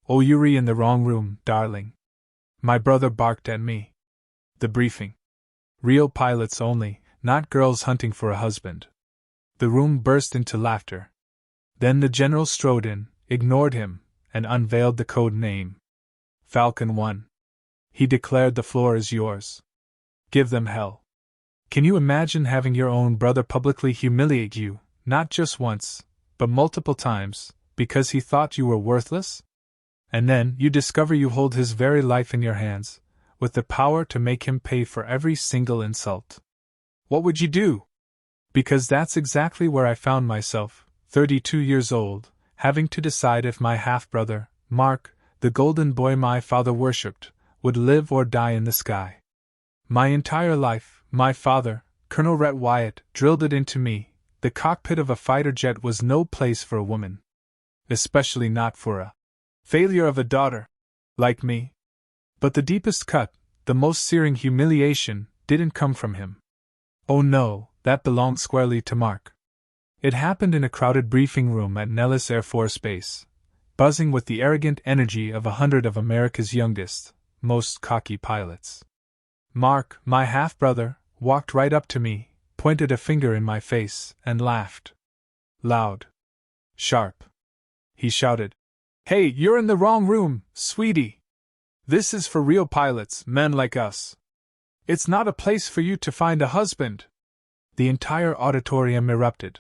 Oh, you're in the wrong room, darling. My brother barked at me. The briefing. Real pilots only, not girls hunting for a husband. The room burst into laughter. Then the general strode in, ignored him, and unveiled the code name. Falcon One. He declared the floor is yours. Give them hell. Can you imagine having your own brother publicly humiliate you, not just once, but multiple times, because he thought you were worthless? And then you discover you hold his very life in your hands, with the power to make him pay for every single insult. What would you do? Because that's exactly where I found myself, 32 years old, having to decide if my half-brother, Mark, the golden boy my father worshipped, would live or die in the sky. My entire life, my father, Colonel Rhett Wyatt, drilled it into me: the cockpit of a fighter jet was no place for a woman. Especially not for a failure of a daughter like me. But the deepest cut, the most searing humiliation, didn't come from him. Oh no, that belonged squarely to Mark. It happened in a crowded briefing room at Nellis Air Force Base, buzzing with the arrogant energy of 100 of America's youngest, most cocky pilots. Mark, my half-brother, walked right up to me, pointed a finger in my face, and laughed. Loud. Sharp. He shouted, "Hey, you're in the wrong room, sweetie! This is for real pilots, men like us. It's not a place for you to find a husband." The entire auditorium erupted.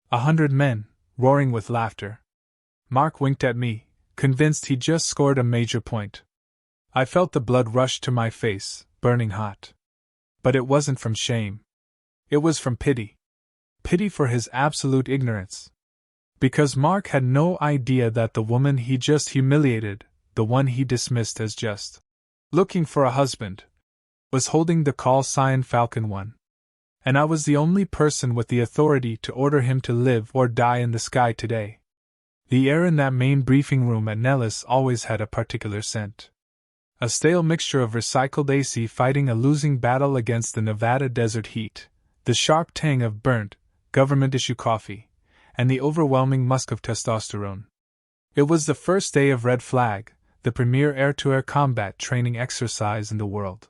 100 men, roaring with laughter. Mark winked at me, convinced he'd just scored a major point. I felt the blood rush to my face, burning hot. But it wasn't from shame. It was from pity. Pity for his absolute ignorance. Because Mark had no idea that the woman he just humiliated, the one he dismissed as just looking for a husband, was holding the call sign Falcon One. And I was the only person with the authority to order him to live or die in the sky today. The air in that main briefing room at Nellis always had a particular scent. A stale mixture of recycled AC fighting a losing battle against the Nevada desert heat, the sharp tang of burnt, government-issue coffee, and the overwhelming musk of testosterone. It was the first day of Red Flag, the premier air-to-air combat training exercise in the world.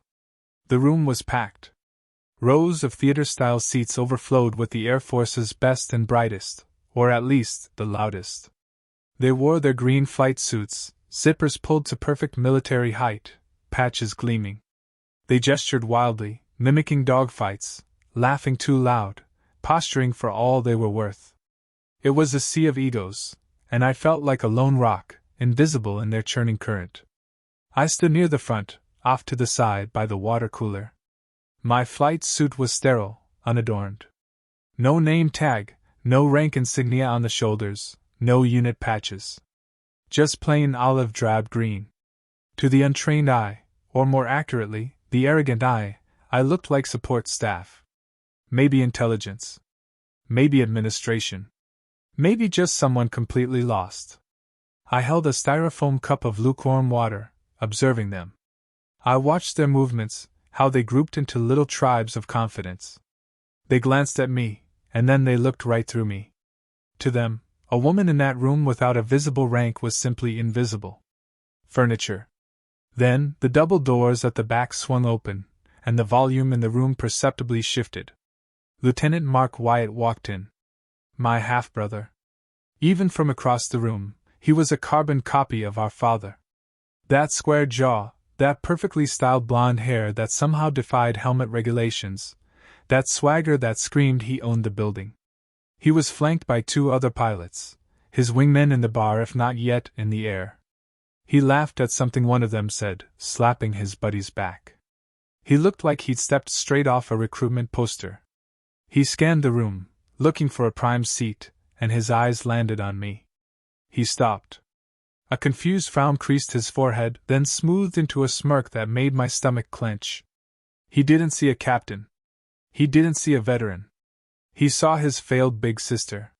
The room was packed. Rows of theater-style seats overflowed with the Air Force's best and brightest, or at least the loudest. They wore their green flight suits, zippers pulled to perfect military height, patches gleaming. They gestured wildly, mimicking dogfights, laughing too loud, posturing for all they were worth. It was a sea of egos, and I felt like a lone rock, invisible in their churning current. I stood near the front, off to the side by the water cooler. My flight suit was sterile, unadorned. No name tag, no rank insignia on the shoulders, no unit patches. Just plain olive drab green. To the untrained eye, or more accurately, the arrogant eye, I looked like support staff. Maybe intelligence. Maybe administration. Maybe just someone completely lost. I held a styrofoam cup of lukewarm water, observing them. I watched their movements, how they grouped into little tribes of confidence. They glanced at me, and then they looked right through me. To them, a woman in that room without a visible rank was simply invisible. Furniture. Then, the double doors at the back swung open, and the volume in the room perceptibly shifted. Lieutenant Mark Wyatt walked in. My half-brother. Even from across the room, he was a carbon copy of our father. That square jaw, that perfectly styled blonde hair that somehow defied helmet regulations, that swagger that screamed he owned the building. He was flanked by 2 other pilots, his wingmen in the bar if not yet in the air. He laughed at something one of them said, slapping his buddy's back. He looked like he'd stepped straight off a recruitment poster. He scanned the room, looking for a prime seat, and his eyes landed on me. He stopped. A confused frown creased his forehead, then smoothed into a smirk that made my stomach clench. He didn't see a captain. He didn't see a veteran. He saw his failed big sister.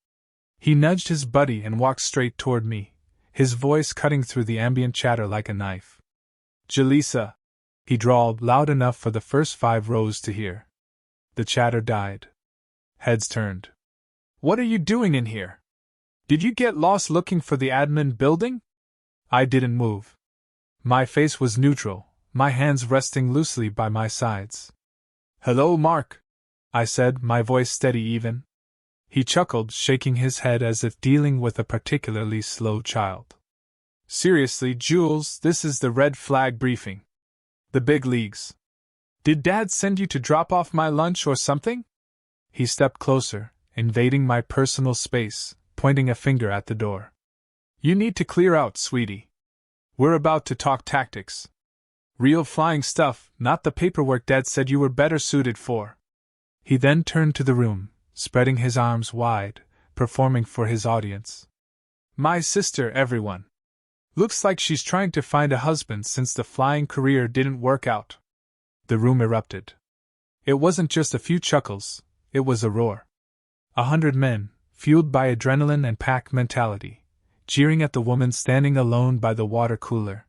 He nudged his buddy and walked straight toward me, his voice cutting through the ambient chatter like a knife. "Jaleesa," he drawled loud enough for the first 5 rows to hear. The chatter died. Heads turned. "What are you doing in here? Did you get lost looking for the admin building?" I didn't move. My face was neutral, my hands resting loosely by my sides. "Hello, Mark," I said, my voice steady even. He chuckled, shaking his head as if dealing with a particularly slow child. "Seriously, Jules, this is the red flag briefing. The big leagues. Did Dad send you to drop off my lunch or something?" He stepped closer, invading my personal space, pointing a finger at the door. "You need to clear out, sweetie. We're about to talk tactics. Real flying stuff, not the paperwork Dad said you were better suited for." He then turned to the room, spreading his arms wide, performing for his audience. "My sister, everyone. Looks like she's trying to find a husband since the flying career didn't work out." The room erupted. It wasn't just a few chuckles, it was a roar. 100 men, fueled by adrenaline and pack mentality, jeering at the woman standing alone by the water cooler.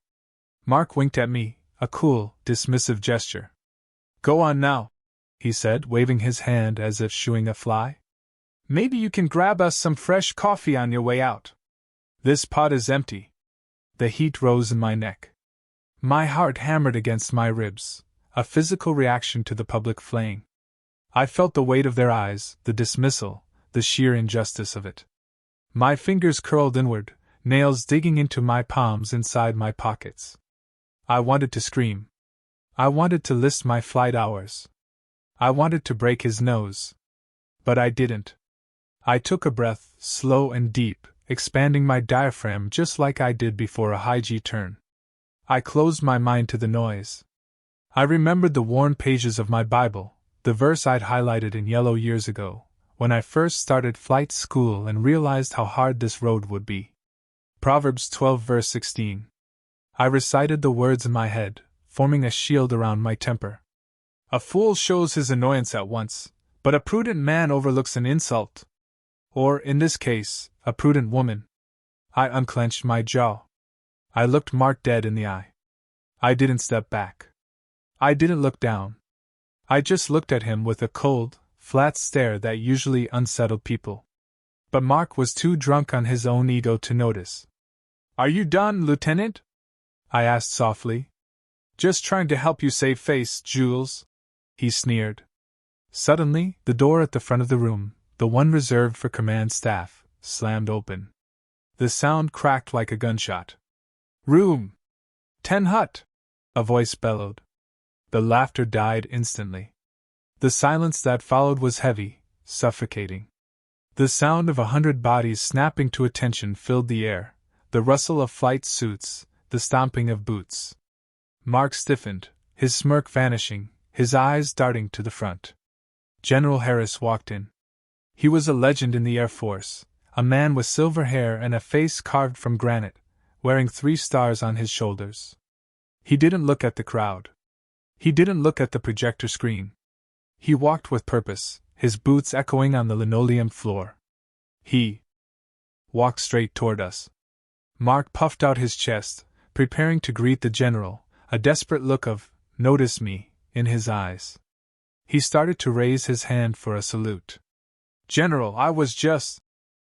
Mark winked at me, a cool, dismissive gesture. "Go on now," he said, waving his hand as if shooing a fly. "Maybe you can grab us some fresh coffee on your way out. This pot is empty." The heat rose in my neck. My heart hammered against my ribs, a physical reaction to the public flaying. I felt the weight of their eyes, the dismissal, the sheer injustice of it. My fingers curled inward, nails digging into my palms inside my pockets. I wanted to scream. I wanted to list my flight hours. I wanted to break his nose. But I didn't. I took a breath, slow and deep, expanding my diaphragm just like I did before a high-G turn. I closed my mind to the noise. I remembered the worn pages of my Bible, the verse I'd highlighted in yellow years ago, when I first started flight school and realized how hard this road would be. Proverbs 12 verse 16. I recited the words in my head, forming a shield around my temper. "A fool shows his annoyance at once, but a prudent man overlooks an insult." Or, in this case, a prudent woman. I unclenched my jaw. I looked Mark dead in the eye. I didn't step back. I didn't look down. I just looked at him with a cold, flat stare that usually unsettled people. But Mark was too drunk on his own ego to notice. "Are you done, Lieutenant?" I asked softly. "Just trying to help you save face, Jules," he sneered. Suddenly, the door at the front of the room, the one reserved for command staff, slammed open. The sound cracked like a gunshot. "Room 10 hut!" a voice bellowed. The laughter died instantly. The silence that followed was heavy, suffocating. The sound of 100 bodies snapping to attention filled the air, the rustle of flight suits, the stomping of boots. Mark stiffened, his smirk vanishing, his eyes darting to the front. General Harris walked in. He was a legend in the Air Force, a man with silver hair and a face carved from granite, wearing 3 stars on his shoulders. He didn't look at the crowd. He didn't look at the projector screen. He walked with purpose, his boots echoing on the linoleum floor. He walked straight toward us. Mark puffed out his chest, preparing to greet the general, a desperate look of, "Notice me," in his eyes. He started to raise his hand for a salute. "General, I was just—"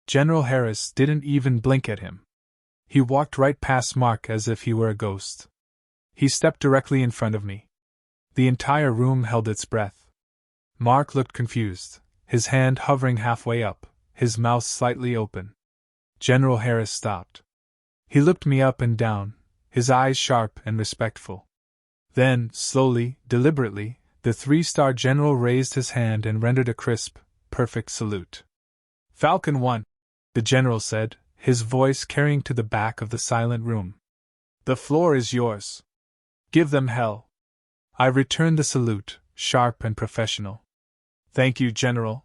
General Harris didn't even blink at him. He walked right past Mark as if he were a ghost. He stepped directly in front of me. The entire room held its breath. Mark looked confused, his hand hovering halfway up, his mouth slightly open. General Harris stopped. He looked me up and down, his eyes sharp and respectful. Then, slowly, deliberately, the 3-star general raised his hand and rendered a crisp, perfect salute. "Falcon One," the general said, his voice carrying to the back of the silent room. "The floor is yours. Give them hell." I returned the salute, sharp and professional. "Thank you, General."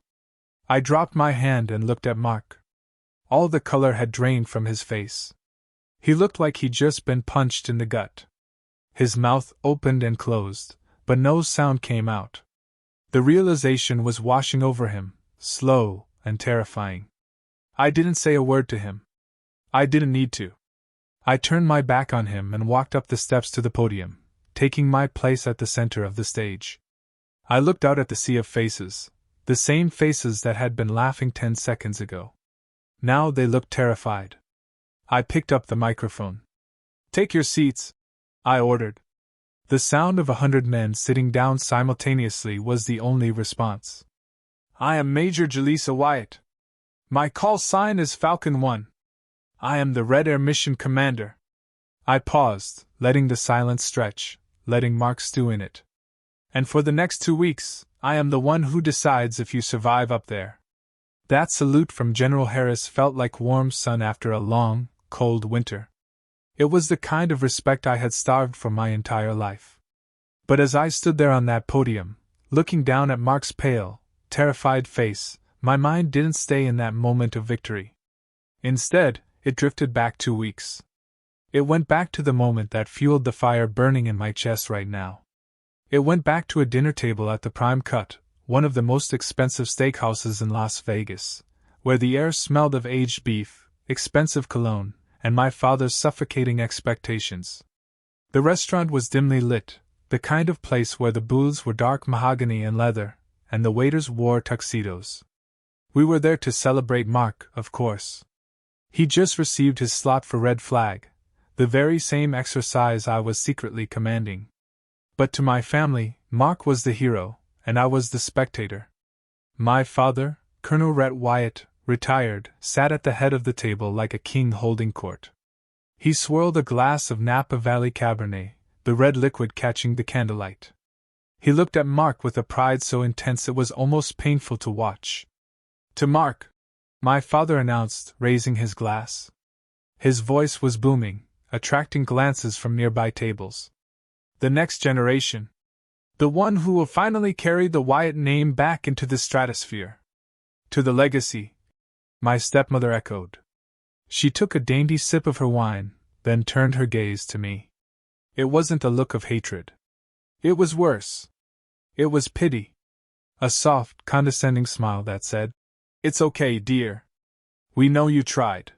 I dropped my hand and looked at Mark. All the color had drained from his face. He looked like he'd just been punched in the gut. His mouth opened and closed, but no sound came out. The realization was washing over him, slow and terrifying. I didn't say a word to him. I didn't need to. I turned my back on him and walked up the steps to the podium, taking my place at the center of the stage. I looked out at the sea of faces, the same faces that had been laughing 10 seconds ago. Now they looked terrified. I picked up the microphone. Take your seats, I ordered. The sound of 100 men sitting down simultaneously was the only response. I am Major Jaleesa Wyatt. My call sign is Falcon One. I am the Red Air Mission Commander. I paused, letting the silence stretch, letting Mark stew in it. And for the next 2 weeks, I am the one who decides if you survive up there. That salute from General Harris felt like warm sun after a long, cold winter. It was the kind of respect I had starved for my entire life. But as I stood there on that podium, looking down at Mark's pale, terrified face, my mind didn't stay in that moment of victory. Instead, it drifted back 2 weeks. It went back to the moment that fueled the fire burning in my chest right now. It went back to a dinner table at the Prime Cut, one of the most expensive steakhouses in Las Vegas, where the air smelled of aged beef, expensive cologne, and my father's suffocating expectations. The restaurant was dimly lit, the kind of place where the booths were dark mahogany and leather, and the waiters wore tuxedos. We were there to celebrate Mark, of course. He just received his slot for Red Flag, the very same exercise I was secretly commanding. But to my family, Mark was the hero, and I was the spectator. My father, Colonel Rhett Wyatt, retired, sat at the head of the table like a king holding court. He swirled a glass of Napa Valley Cabernet, the red liquid catching the candlelight. He looked at Mark with a pride so intense it was almost painful to watch. To Mark, my father announced, raising his glass. His voice was booming, attracting glances from nearby tables. The next generation. The one who will finally carry the Wyatt name back into the stratosphere. To the legacy, my stepmother echoed. She took a dainty sip of her wine, then turned her gaze to me. It wasn't a look of hatred. It was worse. It was pity. A soft, condescending smile that said, "It's okay, dear. We know you tried."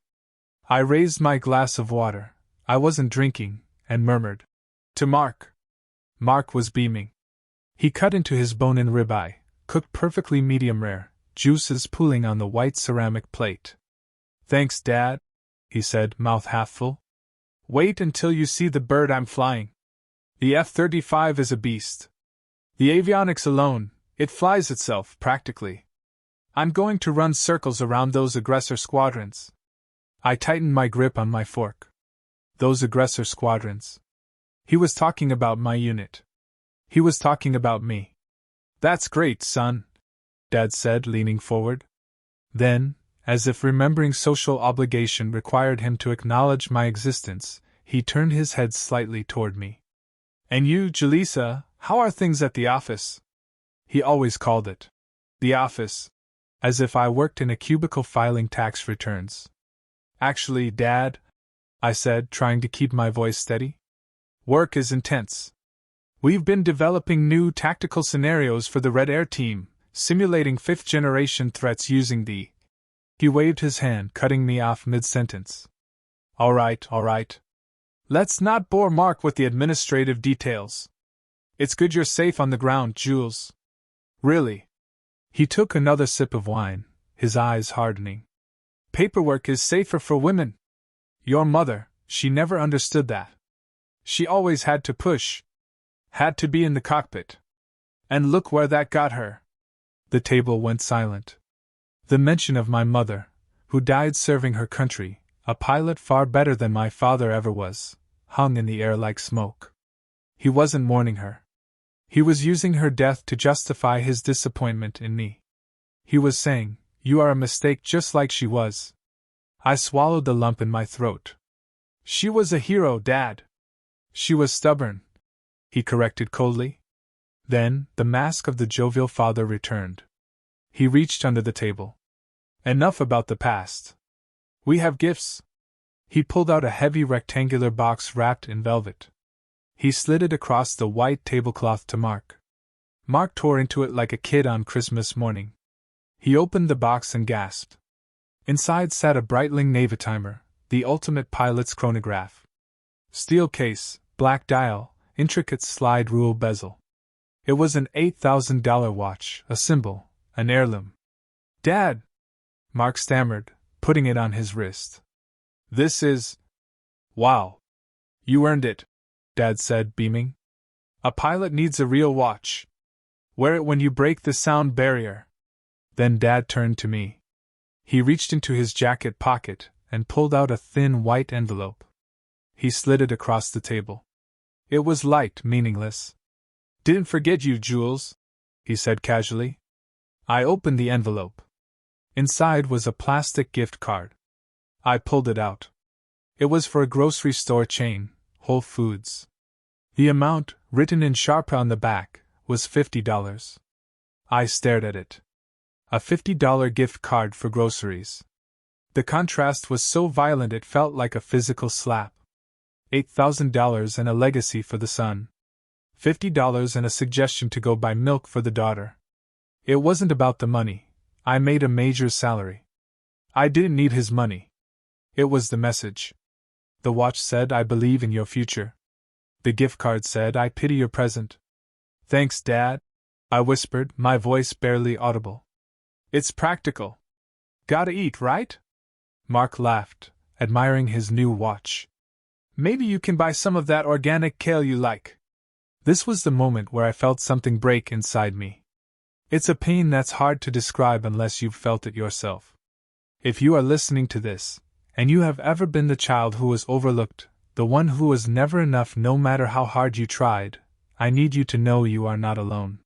I raised my glass of water, I wasn't drinking, and murmured, "To Mark." Mark was beaming. He cut into his bone-in ribeye, cooked perfectly medium rare, juices pooling on the white ceramic plate. "Thanks, Dad," he said, mouth half full. "Wait until you see the bird I'm flying. The F-35 is a beast. The avionics alone, it flies itself, practically. I'm going to run circles around those aggressor squadrons." I tightened my grip on my fork. Those aggressor squadrons. He was talking about my unit. He was talking about me. "That's great, son," Dad said, leaning forward. Then, as if remembering social obligation required him to acknowledge my existence, he turned his head slightly toward me. "And you, Jaleesa, how are things at the office?" He always called it the office, as if I worked in a cubicle filing tax returns. "Actually, Dad," I said, trying to keep my voice steady, "work is intense. We've been developing new tactical scenarios for the Red Air team, simulating fifth-generation threats using the..." He waved his hand, cutting me off mid-sentence. All right. Let's not bore Mark with the administrative details. It's good you're safe on the ground, Jules. Really." He took another sip of wine, his eyes hardening. "Paperwork is safer for women. Your mother, she never understood that. She always had to push. Had to be in the cockpit. And look where that got her." The table went silent. The mention of my mother, who died serving her country, a pilot far better than my father ever was, hung in the air like smoke. He wasn't mourning her. He was using her death to justify his disappointment in me. He was saying, "You are a mistake just like she was." I swallowed the lump in my throat. "She was a hero, Dad." "She was stubborn," he corrected coldly. Then, the mask of the jovial father returned. He reached under the table. "Enough about the past. We have gifts." He pulled out a heavy rectangular box wrapped in velvet. He slid it across the white tablecloth to Mark. Mark tore into it like a kid on Christmas morning. He opened the box and gasped. Inside sat a Breitling Navitimer, the ultimate pilot's chronograph. Steel case, black dial, intricate slide rule bezel. It was an $8,000 watch, a symbol, an heirloom. "Dad!" Mark stammered, putting it on his wrist. "This is... wow. You earned it, Dad said, beaming. A pilot needs a real watch. Wear it when you break the sound barrier. Then Dad turned to me. He reached into his jacket pocket and pulled out a thin white envelope. He slid it across the table. It was light, meaningless. Didn't forget you, Jules, he said casually. I opened the envelope. Inside was a plastic gift card. I pulled it out. It was for a grocery store chain, Whole Foods. The amount, written in sharp on the back, was $50. I stared at it. A $50 gift card for groceries. The contrast was so violent it felt like a physical slap. $8,000 and a legacy for the son. $50 and a suggestion to go buy milk for the daughter. It wasn't about the money. I made a major's salary. I didn't need his money. It was the message. The watch said, I believe in your future. The gift card said, I pity your present. Thanks, Dad, I whispered, my voice barely audible. It's practical. Gotta eat, right? Mark laughed, admiring his new watch. Maybe you can buy some of that organic kale you like. This was the moment where I felt something break inside me. It's a pain that's hard to describe unless you've felt it yourself. If you are listening to this, and you have ever been the child who was overlooked, the one who was never enough no matter how hard you tried, I need you to know you are not alone.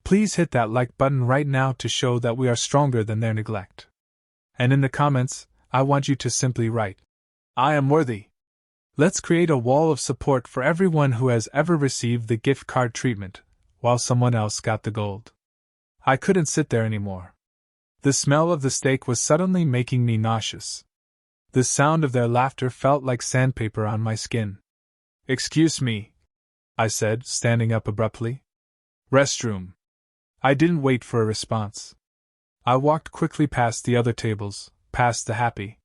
Please hit that like button right now to show that we are stronger than their neglect. And in the comments, I want you to simply write, I am worthy. Let's create a wall of support for everyone who has ever received the gift card treatment, while someone else got the gold. I couldn't sit there anymore. The smell of the steak was suddenly making me nauseous. The sound of their laughter felt like sandpaper on my skin. Excuse me, I said, standing up abruptly. Restroom. I didn't wait for a response. I walked quickly past the other tables, past the happy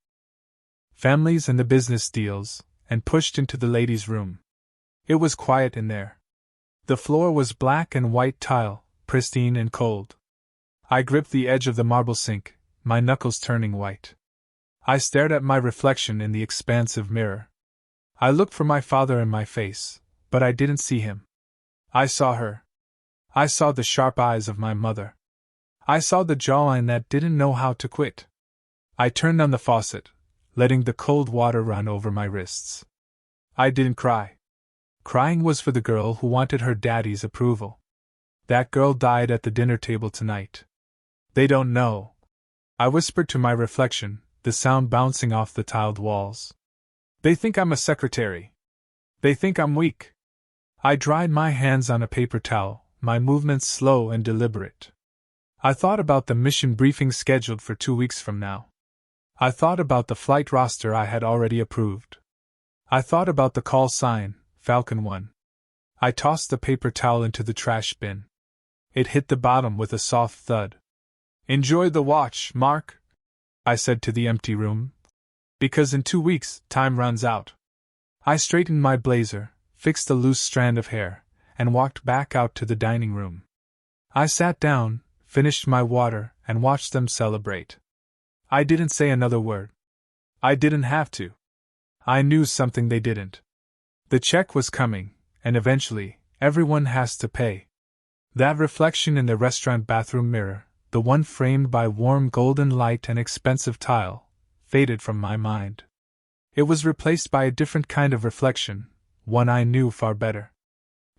families and the business deals, and pushed into the ladies' room. It was quiet in there. The floor was black and white tile, pristine and cold. I gripped the edge of the marble sink, my knuckles turning white. I stared at my reflection in the expansive mirror. I looked for my father in my face, but I didn't see him. I saw her. I saw the sharp eyes of my mother. I saw the jawline that didn't know how to quit. I turned on the faucet, letting the cold water run over my wrists. I didn't cry. Crying was for the girl who wanted her daddy's approval. That girl died at the dinner table tonight. They don't know. I whispered to my reflection, the sound bouncing off the tiled walls. They think I'm a secretary. They think I'm weak. I dried my hands on a paper towel, my movements slow and deliberate. I thought about the mission briefing scheduled for 2 weeks from now. I thought about the flight roster I had already approved. I thought about the call sign, Falcon One. I tossed the paper towel into the trash bin. It hit the bottom with a soft thud. Enjoy the watch, Mark, I said to the empty room. Because in 2 weeks, time runs out. I straightened my blazer, fixed a loose strand of hair, and walked back out to the dining room. I sat down, finished my water, and watched them celebrate. I didn't say another word. I didn't have to. I knew something they didn't. The check was coming, and eventually, everyone has to pay. That reflection in the restaurant bathroom mirror, the one framed by warm golden light and expensive tile, faded from my mind. It was replaced by a different kind of reflection, one I knew far better.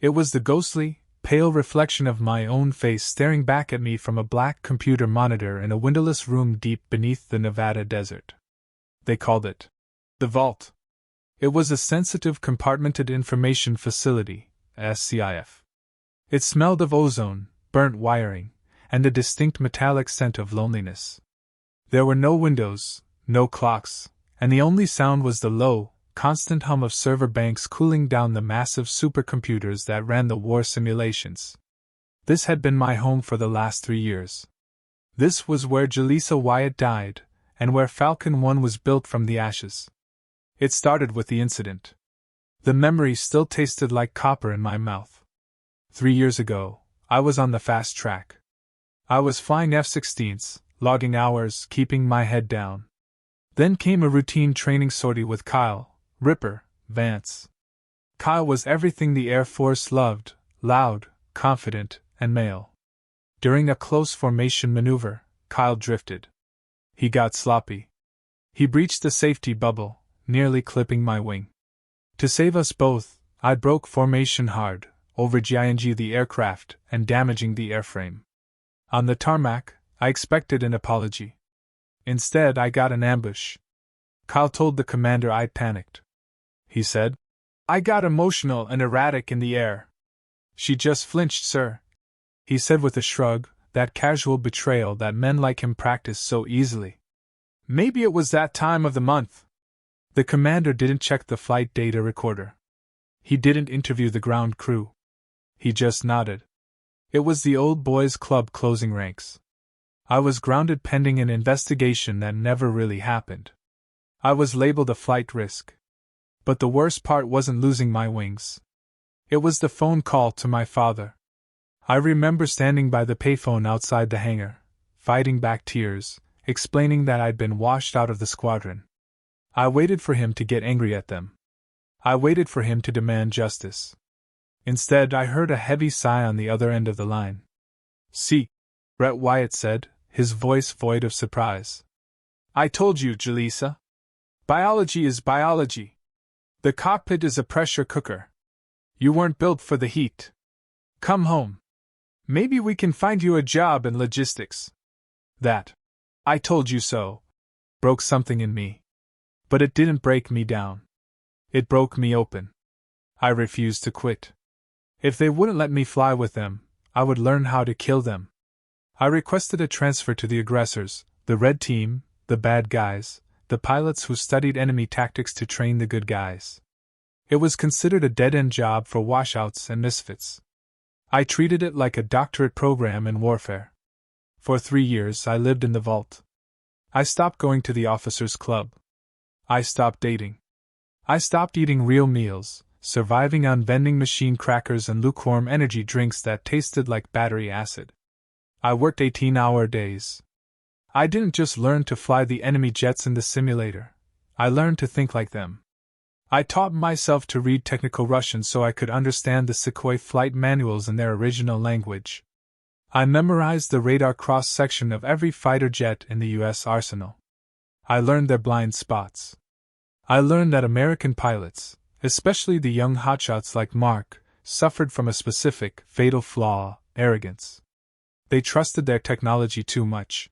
It was the ghostly, pale reflection of my own face staring back at me from a black computer monitor in a windowless room deep beneath the Nevada desert. They called it the vault. It was a sensitive compartmented information facility, SCIF. It smelled of ozone, burnt wiring, and a distinct metallic scent of loneliness. There were no windows, no clocks, and the only sound was the low, constant hum of server banks cooling down the massive supercomputers that ran the war simulations. This had been my home for the last 3 years. This was where Jaleesa Wyatt died, and where Falcon One was built from the ashes. It started with the incident. The memory still tasted like copper in my mouth. 3 years ago, I was on the fast track. I was flying F-16s, logging hours, keeping my head down. Then came a routine training sortie with Kyle, Ripper, Vance, Kyle was everything the Air Force loved: loud, confident, and male. During a close formation maneuver, Kyle drifted. He got sloppy. He breached the safety bubble, nearly clipping my wing. To save us both, I broke formation hard, overjing the aircraft and damaging the airframe. On the tarmac, I expected an apology. Instead, I got an ambush. Kyle told the commander I'd panicked. He said, "I got emotional and erratic in the air." "She just flinched, sir," he said with a shrug, that casual betrayal that men like him practice so easily. "Maybe it was that time of the month." The commander didn't check the flight data recorder. He didn't interview the ground crew. He just nodded. It was the old boys' club closing ranks. I was grounded pending an investigation that never really happened. I was labeled a flight risk. But the worst part wasn't losing my wings. It was the phone call to my father. I remember standing by the payphone outside the hangar, fighting back tears, explaining that I'd been washed out of the squadron. I waited for him to get angry at them. I waited for him to demand justice. Instead, I heard a heavy sigh on the other end of the line. "See," Brett Wyatt said, his voice void of surprise. "I told you, Jaleesa. Biology is biology. The cockpit is a pressure cooker. You weren't built for the heat. Come home. Maybe we can find you a job in logistics." That "I told you so" broke something in me. But it didn't break me down. It broke me open. I refused to quit. If they wouldn't let me fly with them, I would learn how to kill them. I requested a transfer to the aggressors, the red team, the bad guys, the pilots who studied enemy tactics to train the good guys. It was considered a dead-end job for washouts and misfits. I treated it like a doctorate program in warfare. For 3 years I lived in the vault. I stopped going to the officers' club. I stopped dating. I stopped eating real meals, surviving on vending machine crackers and lukewarm energy drinks that tasted like battery acid. I worked 18-hour days. I didn't just learn to fly the enemy jets in the simulator. I learned to think like them. I taught myself to read technical Russian so I could understand the Sukhoi flight manuals in their original language. I memorized the radar cross-section of every fighter jet in the U.S. arsenal. I learned their blind spots. I learned that American pilots, especially the young hotshots like Mark, suffered from a specific, fatal flaw: arrogance. They trusted their technology too much.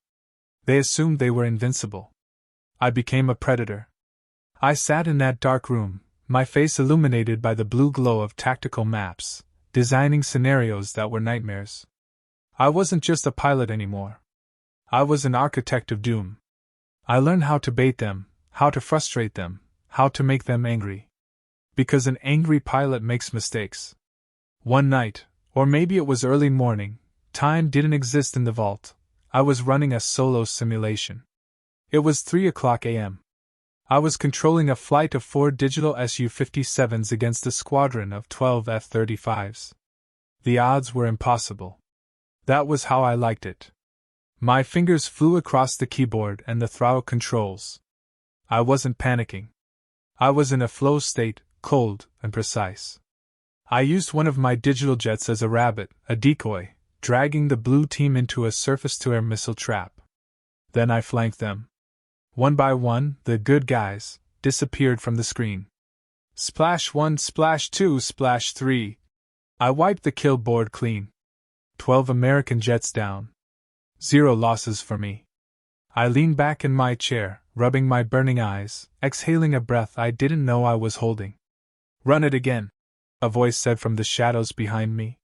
They assumed they were invincible. I became a predator. I sat in that dark room, my face illuminated by the blue glow of tactical maps, designing scenarios that were nightmares. I wasn't just a pilot anymore. I was an architect of doom. I learned how to bait them, how to frustrate them, how to make them angry. Because an angry pilot makes mistakes. One night, or maybe it was early morning, time didn't exist in the vault. I was running a solo simulation. It was 3:00 a.m. I was controlling a flight of 4 digital Su-57s against a squadron of 12 F-35s. The odds were impossible. That was how I liked it. My fingers flew across the keyboard and the throttle controls. I wasn't panicking. I was in a flow state, cold and precise. I used one of my digital jets as a rabbit, a decoy, dragging the blue team into a surface-to-air missile trap. Then I flanked them. One by one, the good guys disappeared from the screen. Splash 1, splash 2, splash 3. I wiped the kill board clean. 12 American jets down. 0 losses for me. I leaned back in my chair, rubbing my burning eyes, exhaling a breath I didn't know I was holding. "Run it again," a voice said from the shadows behind me.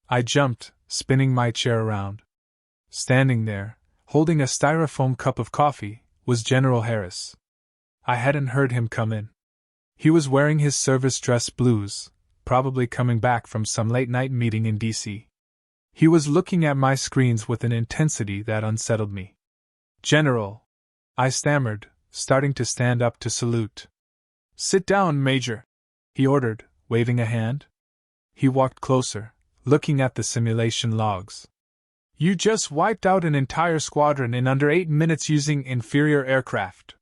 I jumped, spinning my chair around. Standing there, holding a styrofoam cup of coffee, was General Harris. I hadn't heard him come in. He was wearing his service dress blues, probably coming back from some late-night meeting in D.C. He was looking at my screens with an intensity that unsettled me. "General," I stammered, starting to stand up to salute. "Sit down, Major," he ordered, waving a hand. He walked closer, looking at the simulation logs. "You just wiped out an entire squadron in under 8 minutes using inferior aircraft."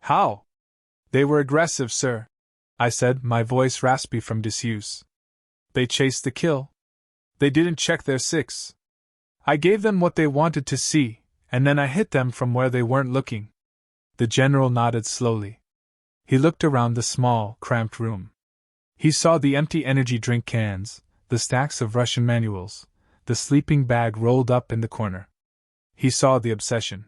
"How?" "They were aggressive, sir. I said, my voice raspy from disuse. They chased the kill. They didn't check their six. I gave them what they wanted to see, and then I hit them from where they weren't looking. The general nodded slowly. He looked around the small, cramped room. He saw the empty energy drink cans, the stacks of Russian manuals, the sleeping bag rolled up in the corner. He saw the obsession.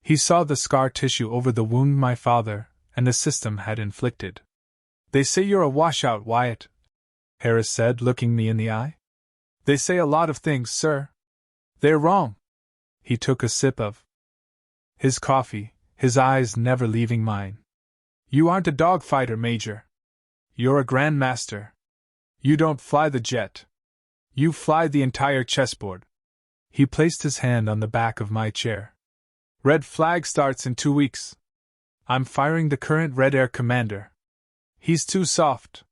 He saw the scar tissue over the wound my father and the system had inflicted. They say you're a washout, Wyatt, Harris said, looking me in the eye. They say a lot of things, sir. They're wrong. He took a sip of his coffee, his eyes never leaving mine. You aren't a dogfighter, Major. You're a grandmaster. You don't fly the jet. You fly the entire chessboard. He placed his hand on the back of my chair. Red flag starts in 2 weeks. I'm firing the current Red Air commander. He's too soft.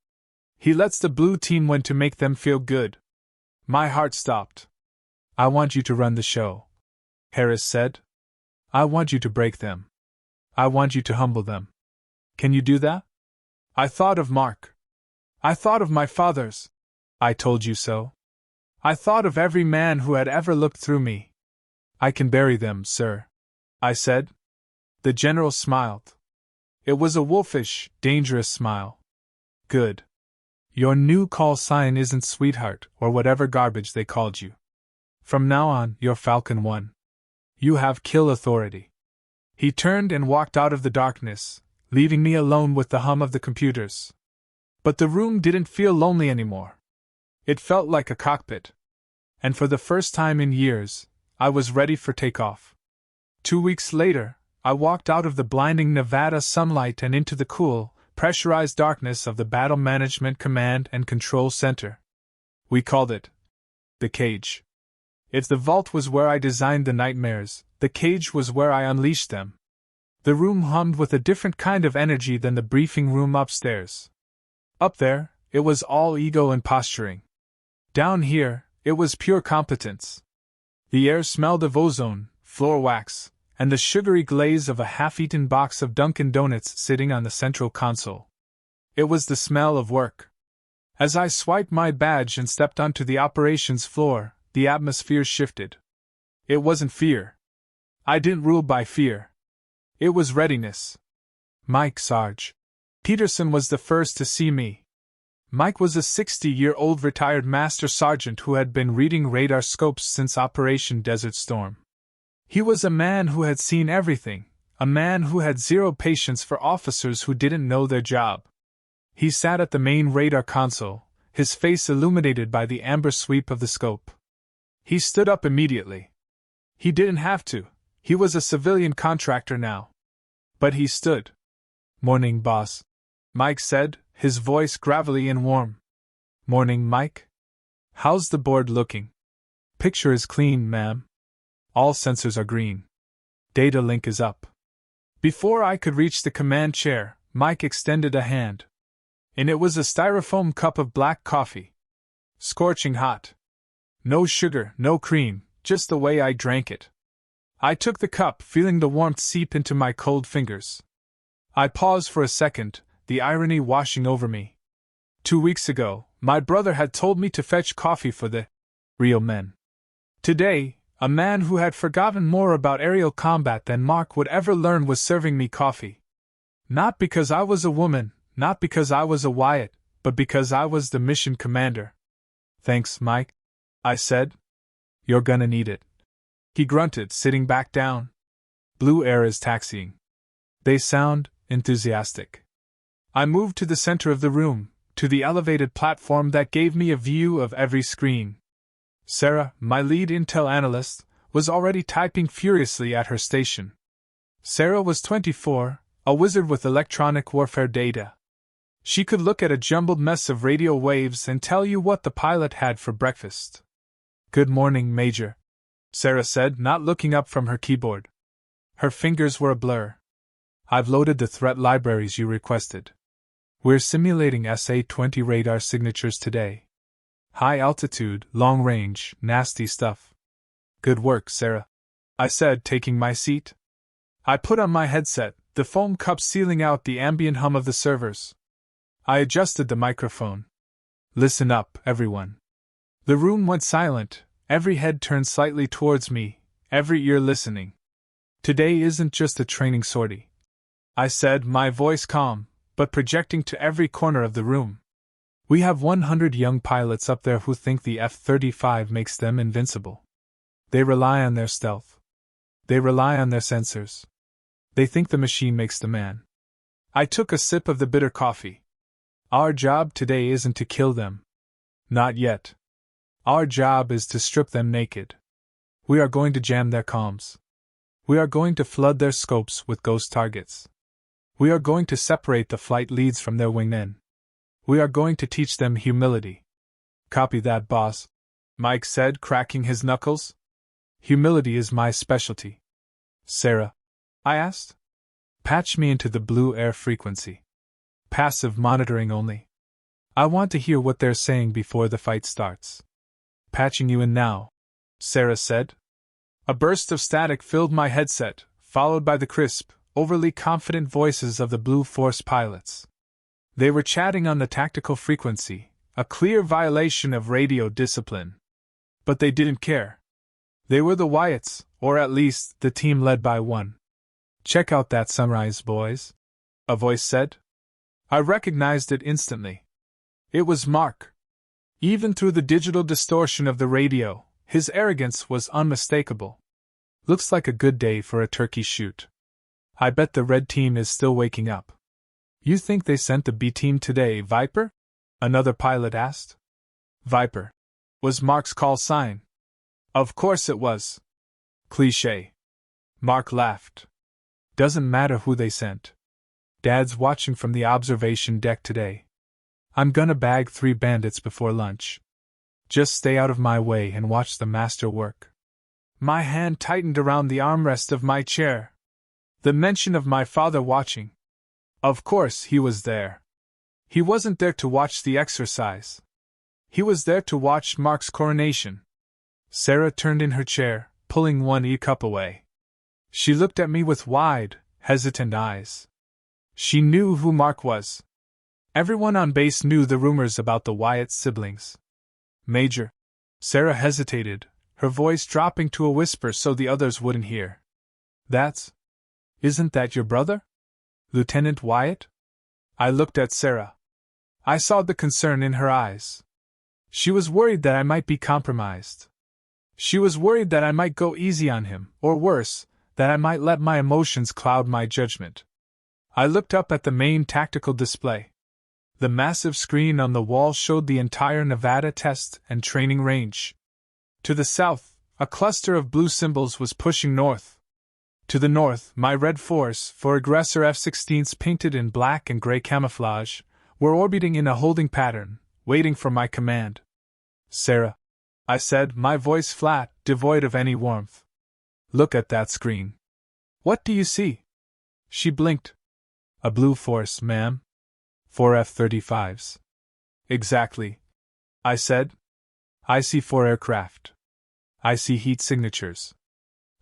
He lets the blue team win to make them feel good. My heart stopped. I want you to run the show, Harris said. I want you to break them. I want you to humble them. Can you do that? I thought of Mark. I thought of my father's. I told you so. I thought of every man who had ever looked through me. I can bury them, sir, I said. The general smiled. It was a wolfish, dangerous smile. Good. Your new call sign isn't Sweetheart or whatever garbage they called you. From now on, you're Falcon One. You have kill authority. He turned and walked out of the darkness, leaving me alone with the hum of the computers. But the room didn't feel lonely anymore. It felt like a cockpit. And for the first time in years, I was ready for takeoff. 2 weeks later, I walked out of the blinding Nevada sunlight and into the cool, pressurized darkness of the Battle Management Command and Control Center. We called it the cage. If the vault was where I designed the nightmares, the cage was where I unleashed them. The room hummed with a different kind of energy than the briefing room upstairs. Up there, it was all ego and posturing. Down here, it was pure competence. The air smelled of ozone, floor wax, and the sugary glaze of a half-eaten box of Dunkin' Donuts sitting on the central console. It was the smell of work. As I swiped my badge and stepped onto the operations floor, the atmosphere shifted. It wasn't fear. I didn't rule by fear. It was readiness. Mike Sarge Peterson was the first to see me. Mike was a 60-year-old retired master sergeant who had been reading radar scopes since Operation Desert Storm. He was a man who had seen everything, a man who had zero patience for officers who didn't know their job. He sat at the main radar console, his face illuminated by the amber sweep of the scope. He stood up immediately. He didn't have to, he was a civilian contractor now. But he stood. "Morning, boss," Mike said, his voice gravelly and warm. "Morning, Mike. How's the board looking?" "Picture is clean, ma'am. All sensors are green. Data link is up." Before I could reach the command chair, Mike extended a hand. And it was a styrofoam cup of black coffee. Scorching hot. No sugar, no cream, just the way I drank it. I took the cup, feeling the warmth seep into my cold fingers. I paused for a second, the irony washing over me. 2 weeks ago, my brother had told me to fetch coffee for the real men. Today, a man who had forgotten more about aerial combat than Mark would ever learn was serving me coffee. Not because I was a woman, not because I was a Wyatt, but because I was the mission commander. "Thanks, Mike," I said. "You're gonna need it." He grunted, sitting back down. "Blue air is taxiing. They sound enthusiastic." I moved to the center of the room, to the elevated platform that gave me a view of every screen. Sarah, my lead intel analyst, was already typing furiously at her station. Sarah was 24, a wizard with electronic warfare data. She could look at a jumbled mess of radio waves and tell you what the pilot had for breakfast. "Good morning, Major," Sarah said, not looking up from her keyboard. Her fingers were a blur. "I've loaded the threat libraries you requested. We're simulating SA-20 radar signatures today. High altitude, long range, nasty stuff." "Good work, Sarah," I said, taking my seat. I put on my headset, the foam cup sealing out the ambient hum of the servers. I adjusted the microphone. Listen up, everyone. The room went silent, every head turned slightly towards me, every ear listening. Today isn't just a training sortie, I said, my voice calm, but projecting to every corner of the room. We have 100 young pilots up there who think the F-35 makes them invincible. They rely on their stealth. They rely on their sensors. They think the machine makes the man. I took a sip of the bitter coffee. Our job today isn't to kill them. Not yet. Our job is to strip them naked. We are going to jam their comms. We are going to flood their scopes with ghost targets. We are going to separate the flight leads from their wingmen. We are going to teach them humility. Copy that, boss, Mike said, cracking his knuckles. Humility is my specialty. Sarah, I asked. Patch me into the blue air frequency. Passive monitoring only. I want to hear what they're saying before the fight starts. Patching you in now, Sarah said. A burst of static filled my headset, followed by the crisp, overly confident voices of the Blue Force pilots. They were chatting on the tactical frequency, a clear violation of radio discipline. But they didn't care. They were the Wyatts, or at least the team led by one. Check out that sunrise, boys, a voice said. I recognized it instantly. It was Mark. Even through the digital distortion of the radio, his arrogance was unmistakable. Looks like a good day for a turkey shoot. I bet the red team is still waking up. You think they sent the B team today, Viper? Another pilot asked. Viper was Mark's call sign. Of course it was. Cliché. Mark laughed. Doesn't matter who they sent. Dad's watching from the observation deck today. I'm gonna bag 3 bandits before lunch. Just stay out of my way and watch the master work. My hand tightened around the armrest of my chair. The mention of my father watching. Of course he was there. He wasn't there to watch the exercise. He was there to watch Mark's coronation. Sarah turned in her chair, pulling one e-cup away. She looked at me with wide, hesitant eyes. She knew who Mark was. Everyone on base knew the rumors about the Wyatt siblings. Major. Sarah hesitated, her voice dropping to a whisper so the others wouldn't hear. Isn't that your brother? Lieutenant Wyatt? I looked at Sarah. I saw the concern in her eyes. She was worried that I might be compromised. She was worried that I might go easy on him, or worse, that I might let my emotions cloud my judgment. I looked up at the main tactical display. The massive screen on the wall showed the entire Nevada test and training range. To the south, a cluster of blue symbols was pushing north. To the north, my red force, for aggressor F-16s painted in black and gray camouflage, were orbiting in a holding pattern, waiting for my command. Sarah, I said, my voice flat, devoid of any warmth. Look at that screen. What do you see? She blinked. A blue force, ma'am. 4 F-35s. Exactly, I said. I see 4 aircraft. I see heat signatures.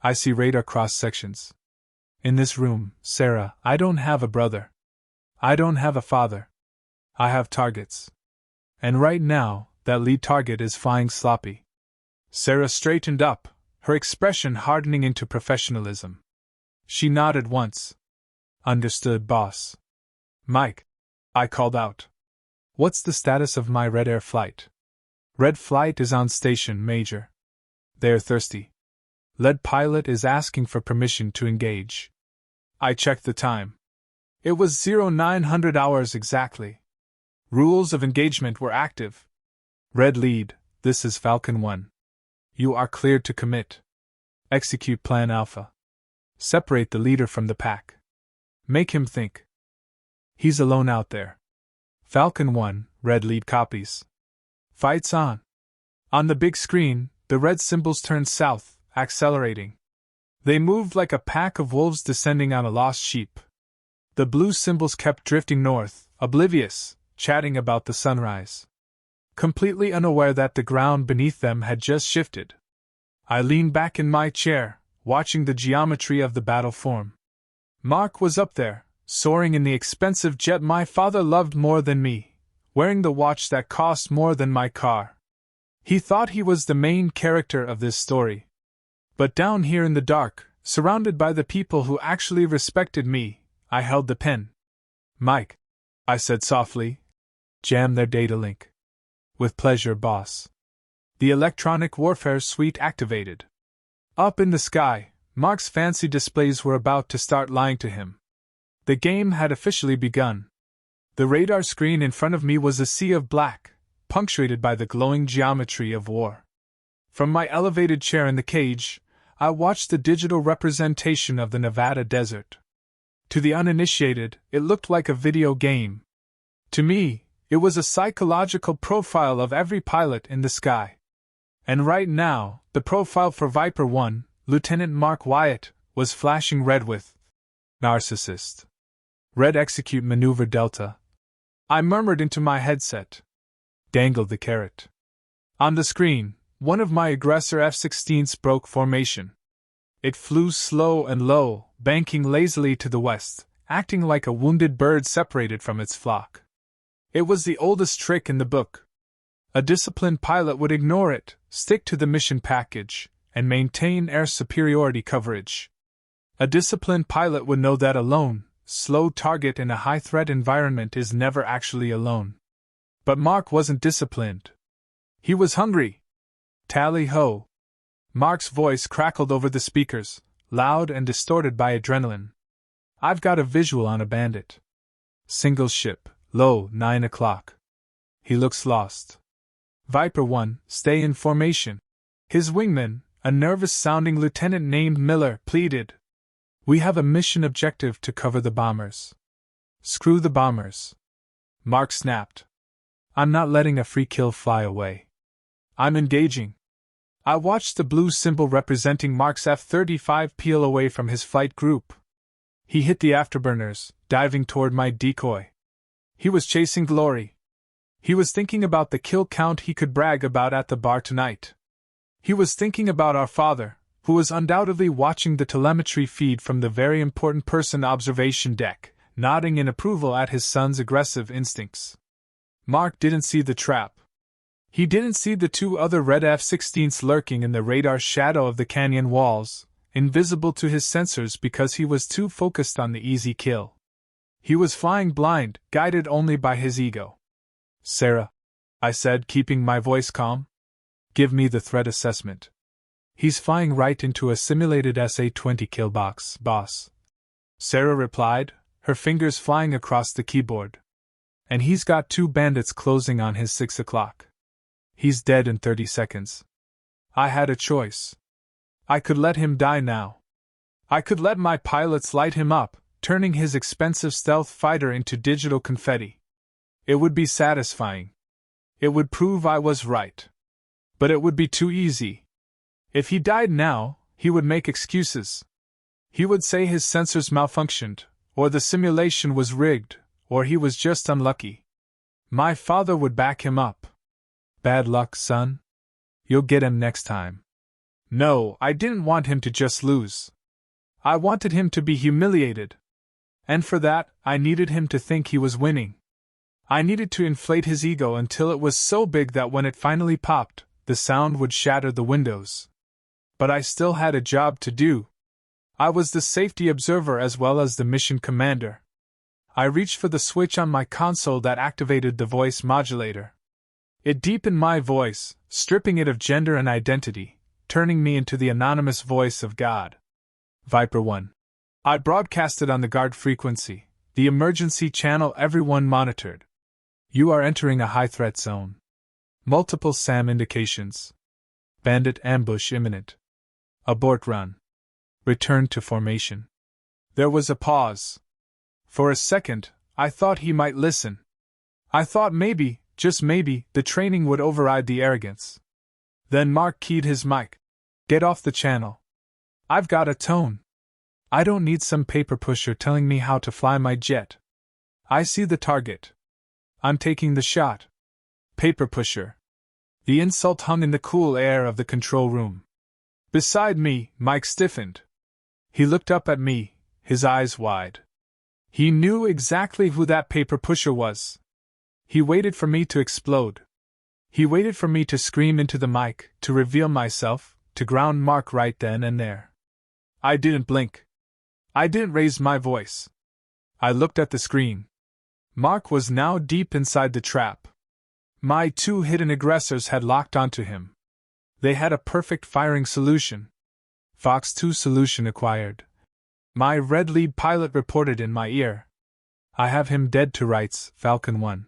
I see radar cross-sections. In this room, Sarah, I don't have a brother. I don't have a father. I have targets. And right now, that lead target is flying sloppy. Sarah straightened up, her expression hardening into professionalism. She nodded once. Understood, boss. Mike, I called out. What's the status of my Red Air flight? Red flight is on station, Major. They're thirsty. Lead pilot is asking for permission to engage. I checked the time. It was 0900 hours exactly. Rules of engagement were active. Red lead, this is Falcon One. You are cleared to commit. Execute Plan Alpha. Separate the leader from the pack. Make him think. He's alone out there. Falcon One, red lead copies. Fight's on. On the big screen, the red symbols turned south, accelerating. They moved like a pack of wolves descending on a lost sheep. The blue symbols kept drifting north, oblivious, chatting about the sunrise. Completely unaware that the ground beneath them had just shifted. I leaned back in my chair, watching the geometry of the battle form. Mark was up there, soaring in the expensive jet my father loved more than me, wearing the watch that cost more than my car. He thought he was the main character of this story. But down here in the dark, surrounded by the people who actually respected me, I held the pen. Mike, I said softly, jam their data link. With pleasure, boss. The electronic warfare suite activated. Up in the sky, Mark's fancy displays were about to start lying to him. The game had officially begun. The radar screen in front of me was a sea of black, punctuated by the glowing geometry of war. From my elevated chair in the cage, I watched the digital representation of the Nevada desert. To the uninitiated, it looked like a video game. To me, it was a psychological profile of every pilot in the sky. And right now, the profile for Viper One, Lieutenant Mark Wyatt, was flashing red with Narcissist. Red execute maneuver Delta. I murmured into my headset. Dangled the carrot. On the screen, one of my aggressor F-16s broke formation. It flew slow and low, banking lazily to the west, acting like a wounded bird separated from its flock. It was the oldest trick in the book. A disciplined pilot would ignore it, stick to the mission package, and maintain air superiority coverage. A disciplined pilot would know that a lone, slow target in a high-threat environment is never actually alone. But Mark wasn't disciplined. He was hungry. Tally-ho! Mark's voice crackled over the speakers, loud and distorted by adrenaline. I've got a visual on a bandit. Single ship, low, 9 o'clock. He looks lost. Viper One, stay in formation. His wingman, a nervous-sounding lieutenant named Miller, pleaded. We have a mission objective to cover the bombers. Screw the bombers. Mark snapped. I'm not letting a free kill fly away. I'm engaging. I watched the blue symbol representing Mark's F-35 peel away from his flight group. He hit the afterburners, diving toward my decoy. He was chasing glory. He was thinking about the kill count he could brag about at the bar tonight. He was thinking about our father, who was undoubtedly watching the telemetry feed from the very important person observation deck, nodding in approval at his son's aggressive instincts. Mark didn't see the trap. He didn't see the two other red F-16s lurking in the radar shadow of the canyon walls, invisible to his sensors because he was too focused on the easy kill. He was flying blind, guided only by his ego. Sarah, I said, keeping my voice calm. Give me the threat assessment. He's flying right into a simulated SA-20 kill box, boss. Sarah replied, her fingers flying across the keyboard. And he's got 2 bandits closing on his 6 o'clock. He's dead in 30 seconds. I had a choice. I could let him die now. I could let my pilots light him up, turning his expensive stealth fighter into digital confetti. It would be satisfying. It would prove I was right. But it would be too easy. If he died now, he would make excuses. He would say his sensors malfunctioned, or the simulation was rigged, or he was just unlucky. My father would back him up. Bad luck, son. You'll get him next time. No, I didn't want him to just lose. I wanted him to be humiliated. And for that, I needed him to think he was winning. I needed to inflate his ego until it was so big that when it finally popped, the sound would shatter the windows. But I still had a job to do. I was the safety observer as well as the mission commander. I reached for the switch on my console that activated the voice modulator. It deepened my voice, stripping it of gender and identity, turning me into the anonymous voice of God. Viper One. I broadcasted on the guard frequency, the emergency channel everyone monitored. You are entering a high-threat zone. Multiple SAM indications. Bandit ambush imminent. Abort run. Return to formation. There was a pause. For a second, I thought he might listen. I thought maybe, just maybe, the training would override the arrogance. Then Mark keyed his mic. Get off the channel. I've got a tone. I don't need some paper pusher telling me how to fly my jet. I see the target. I'm taking the shot. Paper pusher. The insult hung in the cool air of the control room. Beside me, Mike stiffened. He looked up at me, his eyes wide. He knew exactly who that paper pusher was. He waited for me to explode. He waited for me to scream into the mic, to reveal myself, to ground Mark right then and there. I didn't blink. I didn't raise my voice. I looked at the screen. Mark was now deep inside the trap. My two hidden aggressors had locked onto him. They had a perfect firing solution. Fox 2 solution acquired. My red lead pilot reported in my ear. I have him dead to rights, Falcon One.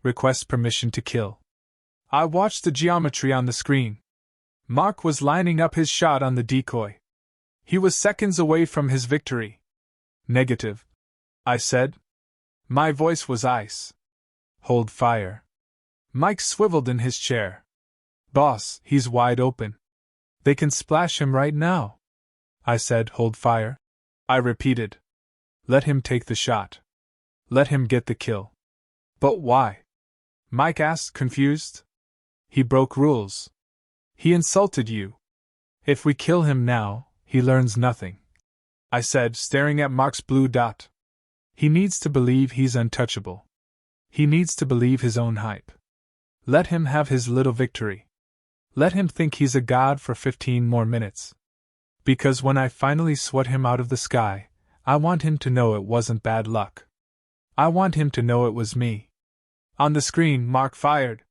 Request permission to kill. I watched the geometry on the screen. Mark was lining up his shot on the decoy. He was seconds away from his victory. Negative, I said. My voice was ice. Hold fire. Mike swiveled in his chair. Boss, he's wide open. They can splash him right now. I said, hold fire. I repeated. Let him take the shot. Let him get the kill. But why? Mike asked, confused. He broke rules. He insulted you. If we kill him now, he learns nothing. I said, staring at Mark's blue dot. He needs to believe he's untouchable. He needs to believe his own hype. Let him have his little victory. Let him think he's a god for 15 more minutes. Because when I finally swat him out of the sky, I want him to know it wasn't bad luck. I want him to know it was me. On the screen, Mark fired.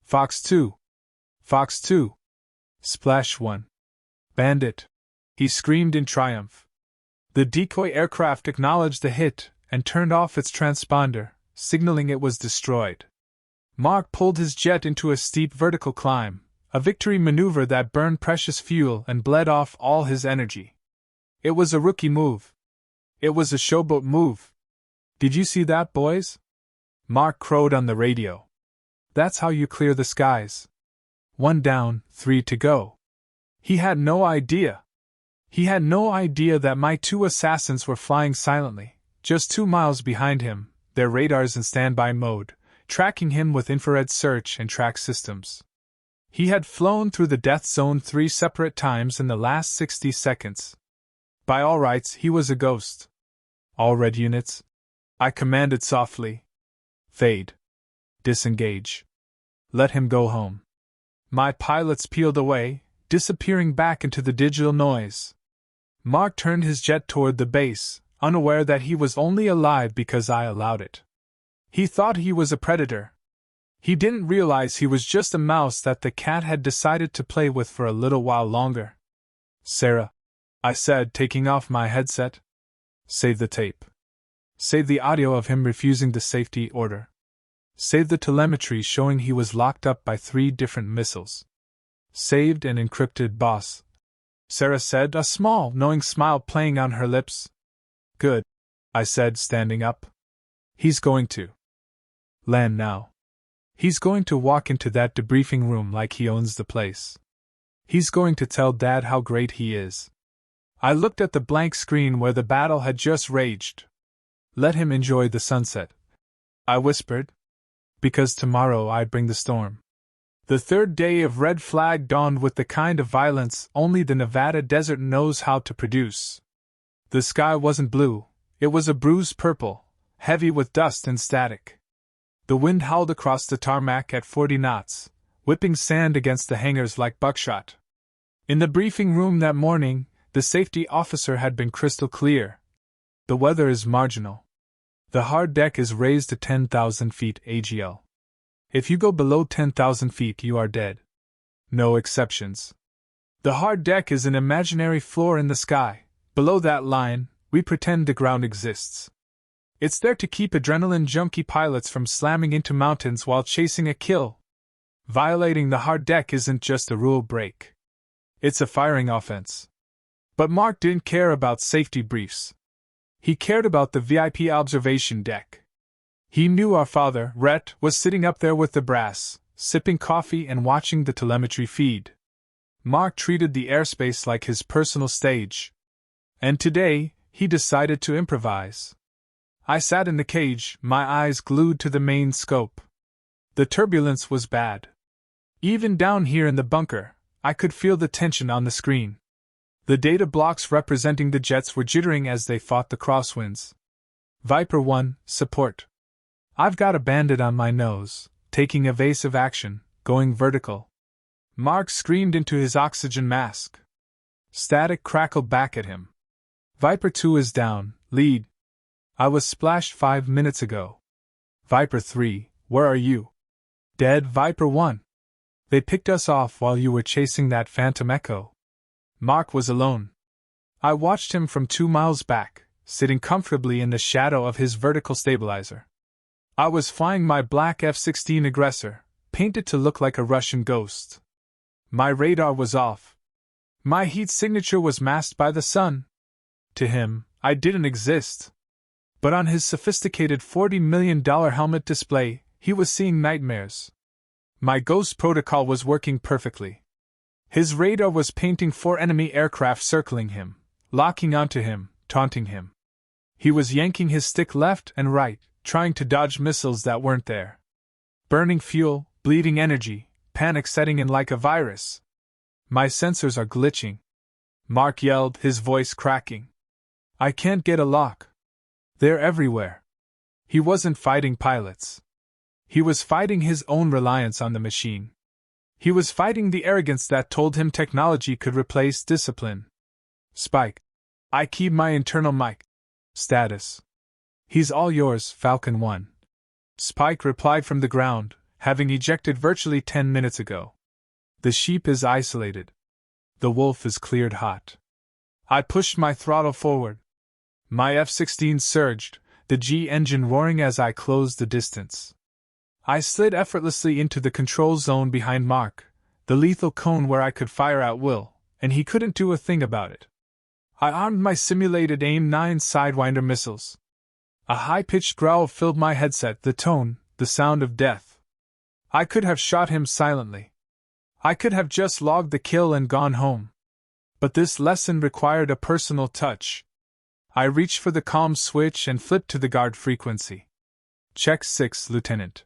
Fox 2. Fox 2. Splash 1. Bandit. He screamed in triumph. The decoy aircraft acknowledged the hit and turned off its transponder, signaling it was destroyed. Mark pulled his jet into a steep vertical climb, a victory maneuver that burned precious fuel and bled off all his energy. It was a rookie move. It was a showboat move. Did you see that, boys? Mark crowed on the radio. That's how you clear the skies. 1 down, 3 to go. He had no idea. He had no idea that my 2 assassins were flying silently, just 2 miles behind him, their radars in standby mode, tracking him with infrared search and track systems. He had flown through the death zone 3 separate times in the last 60 seconds. By all rights, he was a ghost. All red units. I commanded softly. Fade. Disengage. Let him go home. My pilots peeled away, disappearing back into the digital noise. Mark turned his jet toward the base, unaware that he was only alive because I allowed it. He thought he was a predator. He didn't realize he was just a mouse that the cat had decided to play with for a little while longer. Sarah, I said, taking off my headset. Save the tape. Save the audio of him refusing the safety order. Save the telemetry showing he was locked up by 3 different missiles. Saved and encrypted, boss. Sarah said, a small, knowing smile playing on her lips. Good, I said, standing up. He's going to land now. He's going to walk into that debriefing room like he owns the place. He's going to tell Dad how great he is. I looked at the blank screen where the battle had just raged. Let him enjoy the sunset, I whispered. Because tomorrow I bring the storm. The 3rd day of Red Flag dawned with the kind of violence only the Nevada desert knows how to produce. The sky wasn't blue, it was a bruised purple, heavy with dust and static. The wind howled across the tarmac at 40 knots, whipping sand against the hangars like buckshot. In the briefing room that morning, the safety officer had been crystal clear. The weather is marginal. The hard deck is raised to 10,000 feet AGL. If you go below 10,000 feet, you are dead. No exceptions. The hard deck is an imaginary floor in the sky. Below that line, we pretend the ground exists. It's there to keep adrenaline junkie pilots from slamming into mountains while chasing a kill. Violating the hard deck isn't just a rule break. It's a firing offense. But Mark didn't care about safety briefs. He cared about the VIP observation deck. He knew our father, Rhett, was sitting up there with the brass, sipping coffee and watching the telemetry feed. Mark treated the airspace like his personal stage. And today, he decided to improvise. I sat in the cage, my eyes glued to the main scope. The turbulence was bad. Even down here in the bunker, I could feel the tension on the screen. The data blocks representing the jets were jittering as they fought the crosswinds. Viper 1, support. I've got a bandit on my nose, taking evasive action, going vertical. Mark screamed into his oxygen mask. Static crackled back at him. Viper 2 is down, lead. I was splashed 5 minutes ago. Viper 3, where are you? Dead, Viper 1. They picked us off while you were chasing that phantom echo. Mark was alone. I watched him from 2 miles back, sitting comfortably in the shadow of his vertical stabilizer. I was flying my black F-16 Aggressor, painted to look like a Russian ghost. My radar was off. My heat signature was masked by the sun. To him, I didn't exist. But on his sophisticated $40 million helmet display, he was seeing nightmares. My ghost protocol was working perfectly. His radar was painting 4 enemy aircraft circling him, locking onto him, taunting him. He was yanking his stick left and right, trying to dodge missiles that weren't there. Burning fuel, bleeding energy, panic setting in like a virus. My sensors are glitching. Mark yelled, his voice cracking. I can't get a lock. They're everywhere. He wasn't fighting pilots. He was fighting his own reliance on the machine. He was fighting the arrogance that told him technology could replace discipline. Spike. I keep my internal mic. Status. He's all yours, Falcon One. Spike replied from the ground, having ejected virtually 10 minutes ago. The sheep is isolated. The wolf is cleared hot. I pushed my throttle forward. My F-16 surged, the G engine roaring as I closed the distance. I slid effortlessly into the control zone behind Mark, the lethal cone where I could fire at will, and he couldn't do a thing about it. I armed my simulated AIM-9 Sidewinder missiles. A high-pitched growl filled my headset, the tone, the sound of death. I could have shot him silently. I could have just logged the kill and gone home. But this lesson required a personal touch. I reached for the comm switch and flipped to the guard frequency. Check 6, Lieutenant.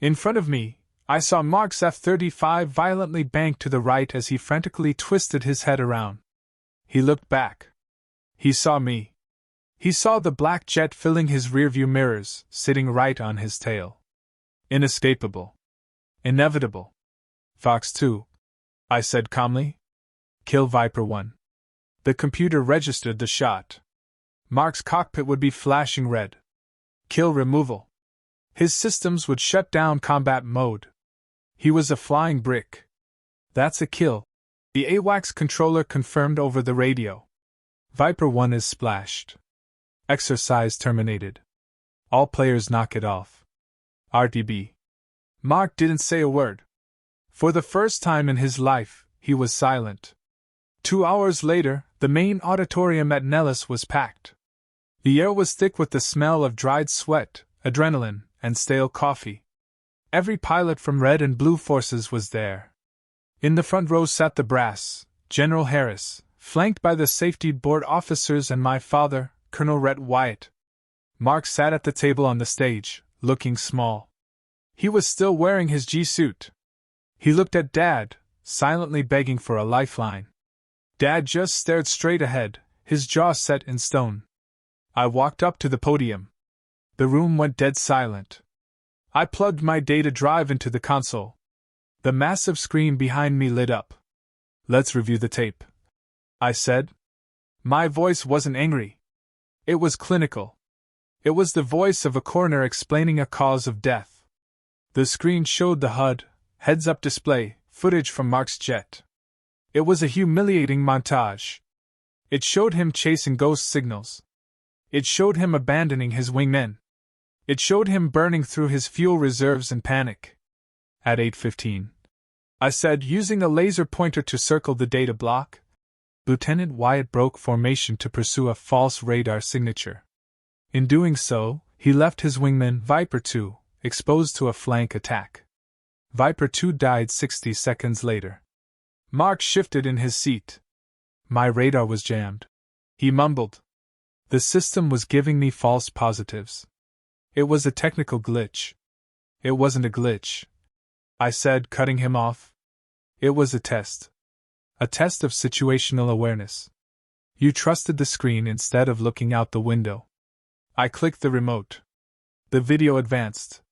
In front of me, I saw Mark's F-35 violently bank to the right as he frantically twisted his head around. He looked back. He saw me. He saw the black jet filling his rearview mirrors, sitting right on his tail. Inescapable. Inevitable. Fox 2. I said calmly. Kill Viper 1. The computer registered the shot. Mark's cockpit would be flashing red. Kill removal. His systems would shut down combat mode. He was a flying brick. That's a kill. The AWACS controller confirmed over the radio. Viper 1 is splashed. Exercise terminated. All players knock it off. RTB. Mark didn't say a word. For the first time in his life, he was silent. 2 hours later, the main auditorium at Nellis was packed. The air was thick with the smell of dried sweat, adrenaline, and stale coffee. Every pilot from Red and Blue Forces was there. In the front row sat the brass, General Harris, flanked by the safety board officers and my father, Colonel Rhett Wyatt. Mark sat at the table on the stage, looking small. He was still wearing his G-suit. He looked at Dad, silently begging for a lifeline. Dad just stared straight ahead, his jaw set in stone. I walked up to the podium. The room went dead silent. I plugged my data drive into the console. The massive screen behind me lit up. Let's review the tape, I said. My voice wasn't angry. It was clinical. It was the voice of a coroner explaining a cause of death. The screen showed the HUD, heads-up display, footage from Mark's jet. It was a humiliating montage. It showed him chasing ghost signals. It showed him abandoning his wingmen. It showed him burning through his fuel reserves in panic. At 8:15, I said, using a laser pointer to circle the data block. Lieutenant Wyatt broke formation to pursue a false radar signature. In doing so, he left his wingman Viper 2 exposed to a flank attack. Viper 2 died 60 seconds later. Mark shifted in his seat. My radar was jammed. He mumbled. The system was giving me false positives. It was a technical glitch. It wasn't a glitch, I said, cutting him off. It was a test. A test of situational awareness. You trusted the screen instead of looking out the window. I clicked the remote. The video advanced.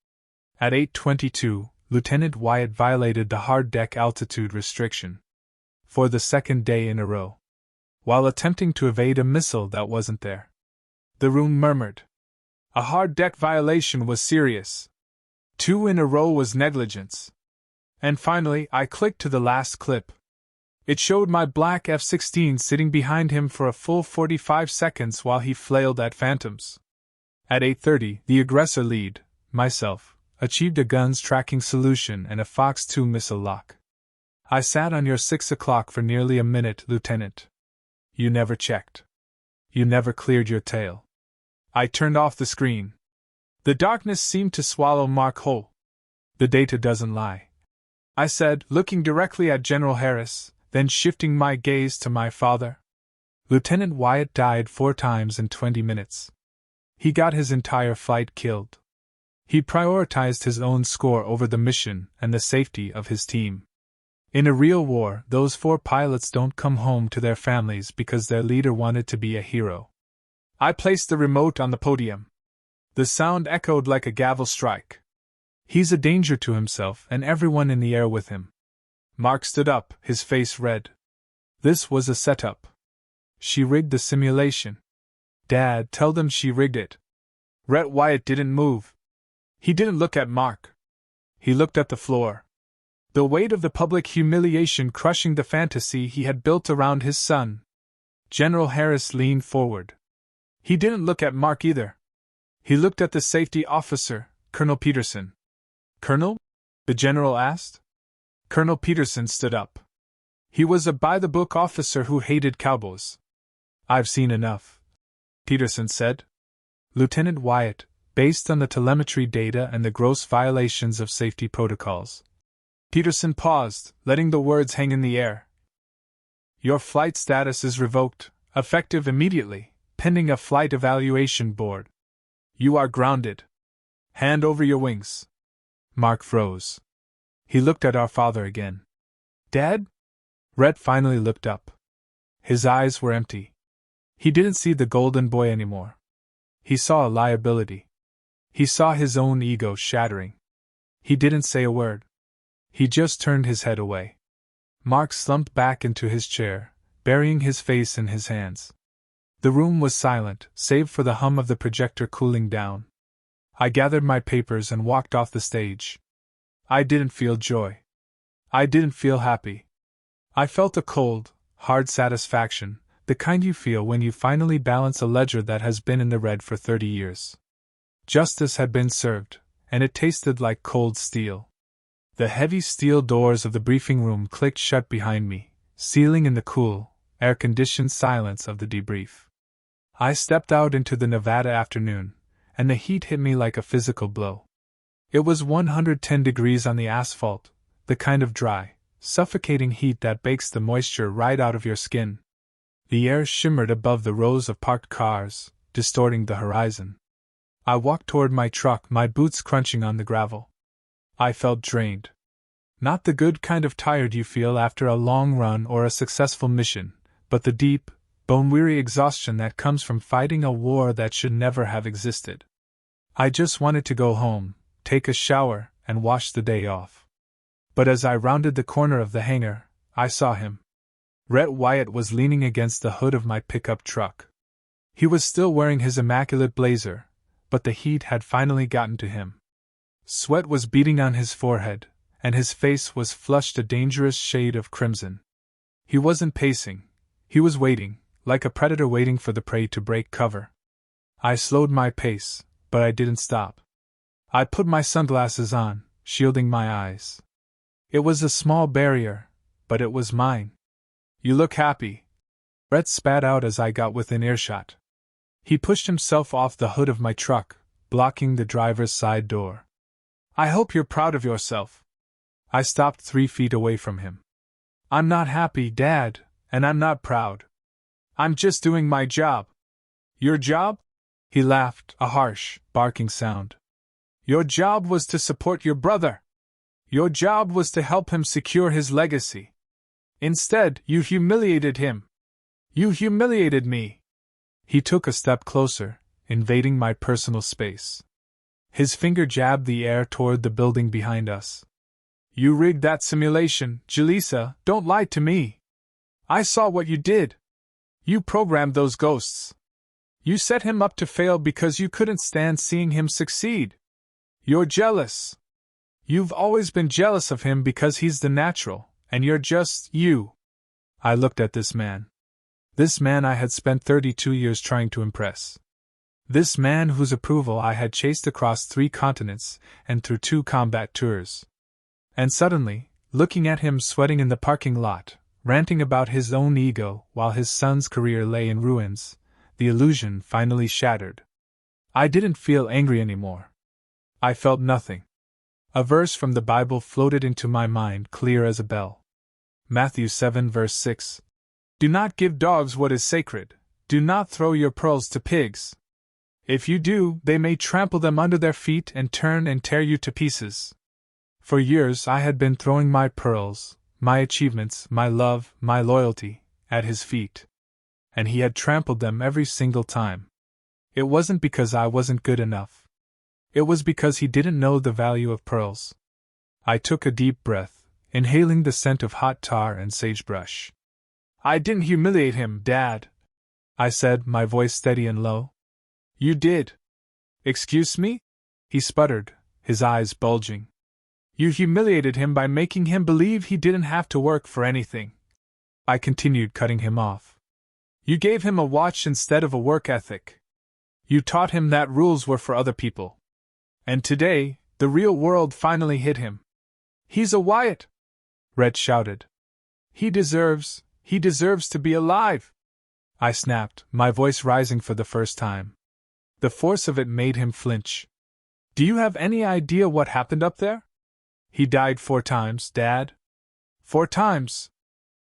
At 8:22, Lieutenant Wyatt violated the hard deck altitude restriction. For the second day in a row. While attempting to evade a missile that wasn't there. The room murmured. A hard deck violation was serious. 2 in a row was negligence. And finally, I clicked to the last clip. It showed my black F-16 sitting behind him for a full 45 seconds while he flailed at phantoms. At 8:30, the aggressor lead, myself, achieved a guns tracking solution and a Fox 2 missile lock. I sat on your 6 o'clock for nearly a minute, Lieutenant. You never checked. You never cleared your tail. I turned off the screen. The darkness seemed to swallow Mark whole. The data doesn't lie, I said, looking directly at General Harris, then shifting my gaze to my father. Lieutenant Wyatt died 4 times in 20 minutes. He got his entire flight killed. He prioritized his own score over the mission and the safety of his team. In a real war, those 4 pilots don't come home to their families because their leader wanted to be a hero. I placed the remote on the podium. The sound echoed like a gavel strike. He's a danger to himself and everyone in the air with him. Mark stood up, his face red. This was a setup. She rigged the simulation. Dad, tell them she rigged it. Rhett Wyatt didn't move. He didn't look at Mark. He looked at the floor. The weight of the public humiliation crushing the fantasy he had built around his son. General Harris leaned forward. He didn't look at Mark either. He looked at the safety officer, Colonel Peterson. Colonel? The general asked. Colonel Peterson stood up. He was a by-the-book officer who hated cowboys. I've seen enough, Peterson said. Lieutenant Wyatt, based on the telemetry data and the gross violations of safety protocols. Peterson paused, letting the words hang in the air. Your flight status is revoked, effective immediately, pending a flight evaluation board. You are grounded. Hand over your wings. Mark froze. He looked at our father again. Dad? Rhett finally looked up. His eyes were empty. He didn't see the golden boy anymore. He saw a liability. He saw his own ego shattering. He didn't say a word. He just turned his head away. Mark slumped back into his chair, burying his face in his hands. The room was silent, save for the hum of the projector cooling down. I gathered my papers and walked off the stage. I didn't feel joy. I didn't feel happy. I felt a cold, hard satisfaction, the kind you feel when you finally balance a ledger that has been in the red for 30 years. Justice had been served, and it tasted like cold steel. The heavy steel doors of the briefing room clicked shut behind me, sealing in the cool, air-conditioned silence of the debrief. I stepped out into the Nevada afternoon, and the heat hit me like a physical blow. It was 110 degrees on the asphalt, the kind of dry, suffocating heat that bakes the moisture right out of your skin. The air shimmered above the rows of parked cars, distorting the horizon. I walked toward my truck, my boots crunching on the gravel. I felt drained. Not the good kind of tired you feel after a long run or a successful mission, but the deep, bone-weary exhaustion that comes from fighting a war that should never have existed. I just wanted to go home, take a shower, and wash the day off. But as I rounded the corner of the hangar, I saw him. Rhett Wyatt was leaning against the hood of my pickup truck. He was still wearing his immaculate blazer, but the heat had finally gotten to him. Sweat was beading on his forehead, and his face was flushed a dangerous shade of crimson. He wasn't pacing. He was waiting, like a predator waiting for the prey to break cover. I slowed my pace, but I didn't stop. I put my sunglasses on, shielding my eyes. It was a small barrier, but it was mine. You look happy. Rhett spat out as I got within earshot. He pushed himself off the hood of my truck, blocking the driver's side door. I hope you're proud of yourself. I stopped 3 feet away from him. I'm not happy, Dad, and I'm not proud. I'm just doing my job. Your job? He laughed, a harsh, barking sound. Your job was to support your brother. Your job was to help him secure his legacy. Instead, you humiliated him. You humiliated me. He took a step closer, invading my personal space. His finger jabbed the air toward the building behind us. You rigged that simulation, Jaleesa, don't lie to me. I saw what you did. You programmed those ghosts. You set him up to fail because you couldn't stand seeing him succeed. You're jealous. You've always been jealous of him because he's the natural, and you're just you. I looked at this man. This man I had spent 32 years trying to impress. This man whose approval I had chased across 3 continents and through 2 combat tours. And suddenly, looking at him sweating in the parking lot, ranting about his own ego while his son's career lay in ruins, the illusion finally shattered. I didn't feel angry anymore. I felt nothing. A verse from the Bible floated into my mind clear as a bell. Matthew 7 verse 6. Do not give dogs what is sacred. Do not throw your pearls to pigs. If you do, they may trample them under their feet and turn and tear you to pieces. For years I had been throwing my pearls, my achievements, my love, my loyalty, at his feet. And he had trampled them every single time. It wasn't because I wasn't good enough. It was because he didn't know the value of pearls. I took a deep breath, inhaling the scent of hot tar and sagebrush. I didn't humiliate him, Dad, I said, my voice steady and low. You did. Excuse me? He sputtered, his eyes bulging. You humiliated him by making him believe he didn't have to work for anything. I continued, cutting him off. You gave him a watch instead of a work ethic. You taught him that rules were for other people. And today, the real world finally hit him. He's a Wyatt! Red shouted. He deserves to be alive! I snapped, my voice rising for the first time. The force of it made him flinch. Do you have any idea what happened up there? He died 4 times, Dad. 4 times.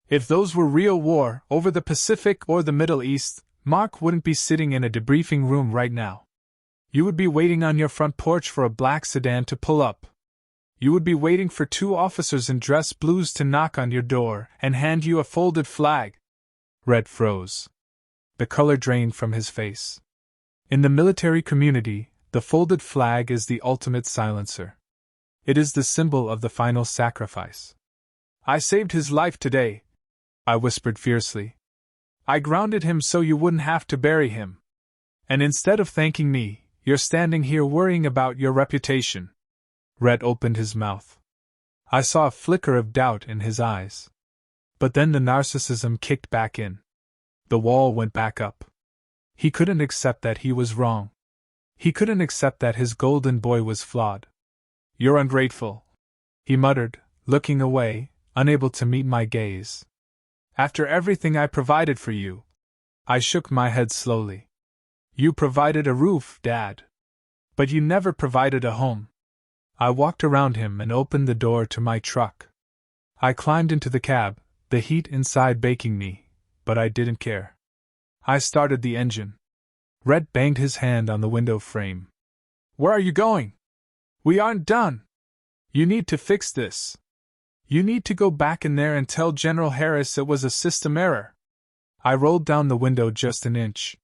If those were real war, over the Pacific or the Middle East, Mark wouldn't be sitting in a debriefing room right now. You would be waiting on your front porch for a black sedan to pull up. You would be waiting for 2 officers in dress blues to knock on your door and hand you a folded flag. Red froze. The color drained from his face. In the military community, the folded flag is the ultimate silencer. It is the symbol of the final sacrifice. I saved his life today, I whispered fiercely. I grounded him so you wouldn't have to bury him. And instead of thanking me, you're standing here worrying about your reputation. Red opened his mouth. I saw a flicker of doubt in his eyes. But then the narcissism kicked back in. The wall went back up. He couldn't accept that he was wrong. He couldn't accept that his golden boy was flawed. You're ungrateful, he muttered, looking away, unable to meet my gaze. After everything I provided for you. I shook my head slowly. You provided a roof, Dad. But you never provided a home. I walked around him and opened the door to my truck. I climbed into the cab, the heat inside baking me, but I didn't care. I started the engine. Red banged his hand on the window frame. Where are you going? We aren't done. You need to fix this. You need to go back in there and tell General Harris it was a system error. I rolled down the window just an inch.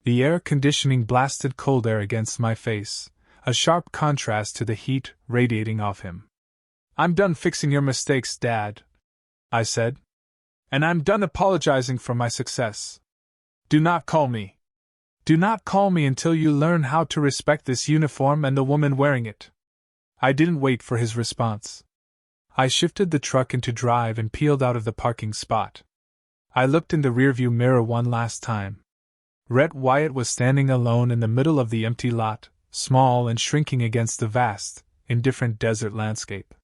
The air conditioning blasted cold air against my face, a sharp contrast to the heat radiating off him. I'm done fixing your mistakes, Dad, I said. And I'm done apologizing for my success. Do not call me. Do not call me until you learn how to respect this uniform and the woman wearing it. I didn't wait for his response. I shifted the truck into drive and peeled out of the parking spot. I looked in the rearview mirror one last time. Red Wyatt was standing alone in the middle of the empty lot, small and shrinking against the vast, indifferent desert landscape.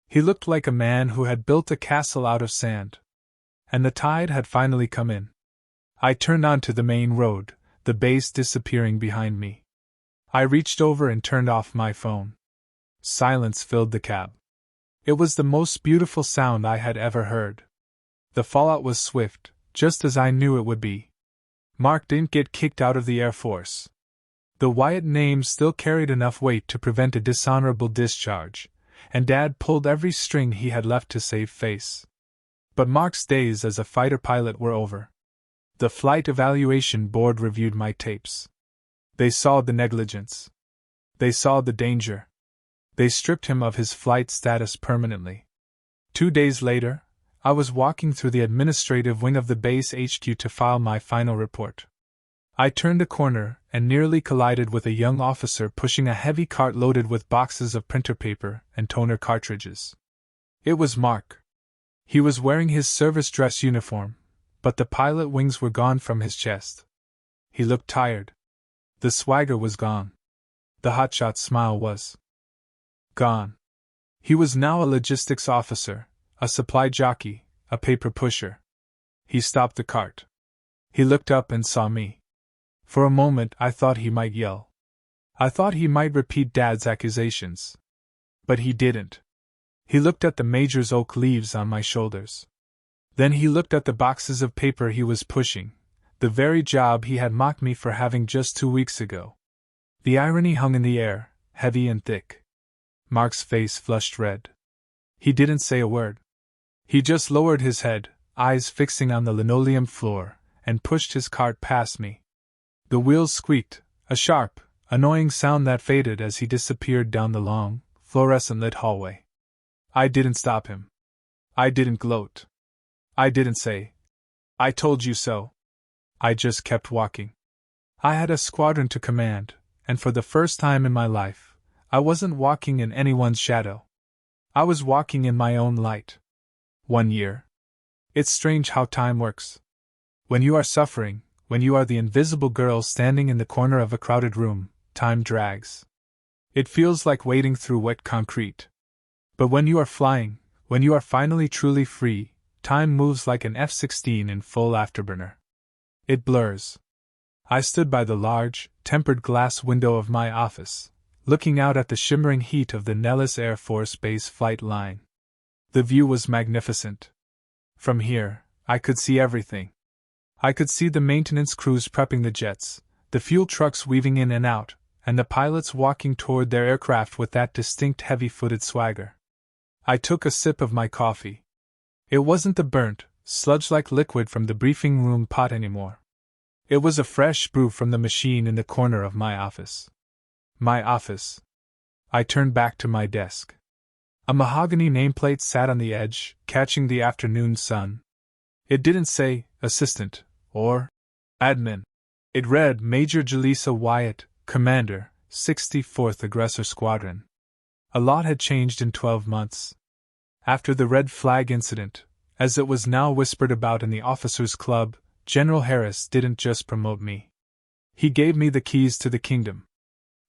He looked like a man who had built a castle out of sand. And the tide had finally come in. I turned onto the main road, the base disappearing behind me. I reached over and turned off my phone. Silence filled the cab. It was the most beautiful sound I had ever heard. The fallout was swift, just as I knew it would be. Mark didn't get kicked out of the Air Force. The Wyatt name still carried enough weight to prevent a dishonorable discharge, and Dad pulled every string he had left to save face. But Mark's days as a fighter pilot were over. The Flight Evaluation Board reviewed my tapes. They saw the negligence. They saw the danger. They stripped him of his flight status permanently. 2 days later, I was walking through the administrative wing of the base HQ to file my final report. I turned a corner and nearly collided with a young officer pushing a heavy cart loaded with boxes of printer paper and toner cartridges. It was Mark. He was wearing his service dress uniform, but the pilot wings were gone from his chest. He looked tired. The swagger was gone. The hotshot smile was gone. He was now a logistics officer, a supply jockey, a paper pusher. He stopped the cart. He looked up and saw me. For a moment I thought he might yell. I thought he might repeat Dad's accusations. But he didn't. He looked at the Major's oak leaves on my shoulders. Then he looked at the boxes of paper he was pushing, the very job he had mocked me for having just 2 weeks ago. The irony hung in the air, heavy and thick. Mark's face flushed red. He didn't say a word. He just lowered his head, eyes fixing on the linoleum floor, and pushed his cart past me. The wheels squeaked, a sharp, annoying sound that faded as he disappeared down the long, fluorescent-lit hallway. I didn't stop him. I didn't gloat. I didn't say, "I told you so." I just kept walking. I had a squadron to command, and for the first time in my life, I wasn't walking in anyone's shadow. I was walking in my own light. 1 year. It's strange how time works. When you are suffering, when you are the invisible girl standing in the corner of a crowded room, time drags. It feels like wading through wet concrete. But when you are flying, when you are finally truly free, time moves like an F-16 in full afterburner. It blurs. I stood by the large, tempered glass window of my office, looking out at the shimmering heat of the Nellis Air Force Base flight line. The view was magnificent. From here, I could see everything. I could see the maintenance crews prepping the jets, the fuel trucks weaving in and out, and the pilots walking toward their aircraft with that distinct heavy-footed swagger. I took a sip of my coffee. It wasn't the burnt, sludge-like liquid from the briefing room pot anymore. It was a fresh brew from the machine in the corner of my office. My office. I turned back to my desk. A mahogany nameplate sat on the edge, catching the afternoon sun. It didn't say, Assistant, or Admin. It read Major Jaleesa Wyatt, Commander, 64th Aggressor Squadron. A lot had changed in 12 months. After the red flag incident, as it was now whispered about in the officers' club, General Harris didn't just promote me. He gave me the keys to the kingdom.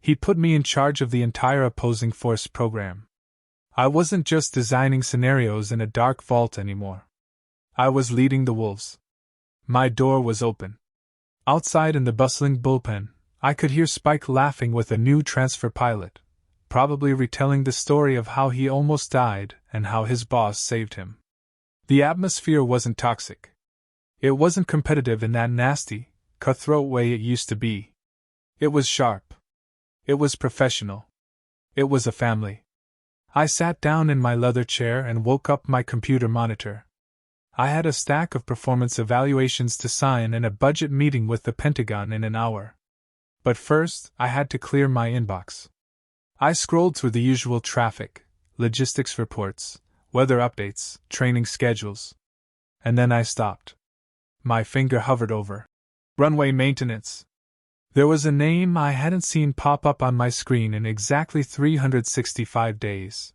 He put me in charge of the entire opposing force program. I wasn't just designing scenarios in a dark vault anymore. I was leading the wolves. My door was open. Outside in the bustling bullpen, I could hear Spike laughing with a new transfer pilot, probably retelling the story of how he almost died and how his boss saved him. The atmosphere wasn't toxic. It wasn't competitive in that nasty, cutthroat way it used to be. It was sharp. It was professional. It was a family. I sat down in my leather chair and woke up my computer monitor. I had a stack of performance evaluations to sign and a budget meeting with the Pentagon in an hour. But first, I had to clear my inbox. I scrolled through the usual traffic, logistics reports, weather updates, training schedules. And then I stopped. My finger hovered over runway maintenance. There was a name I hadn't seen pop up on my screen in exactly 365 days.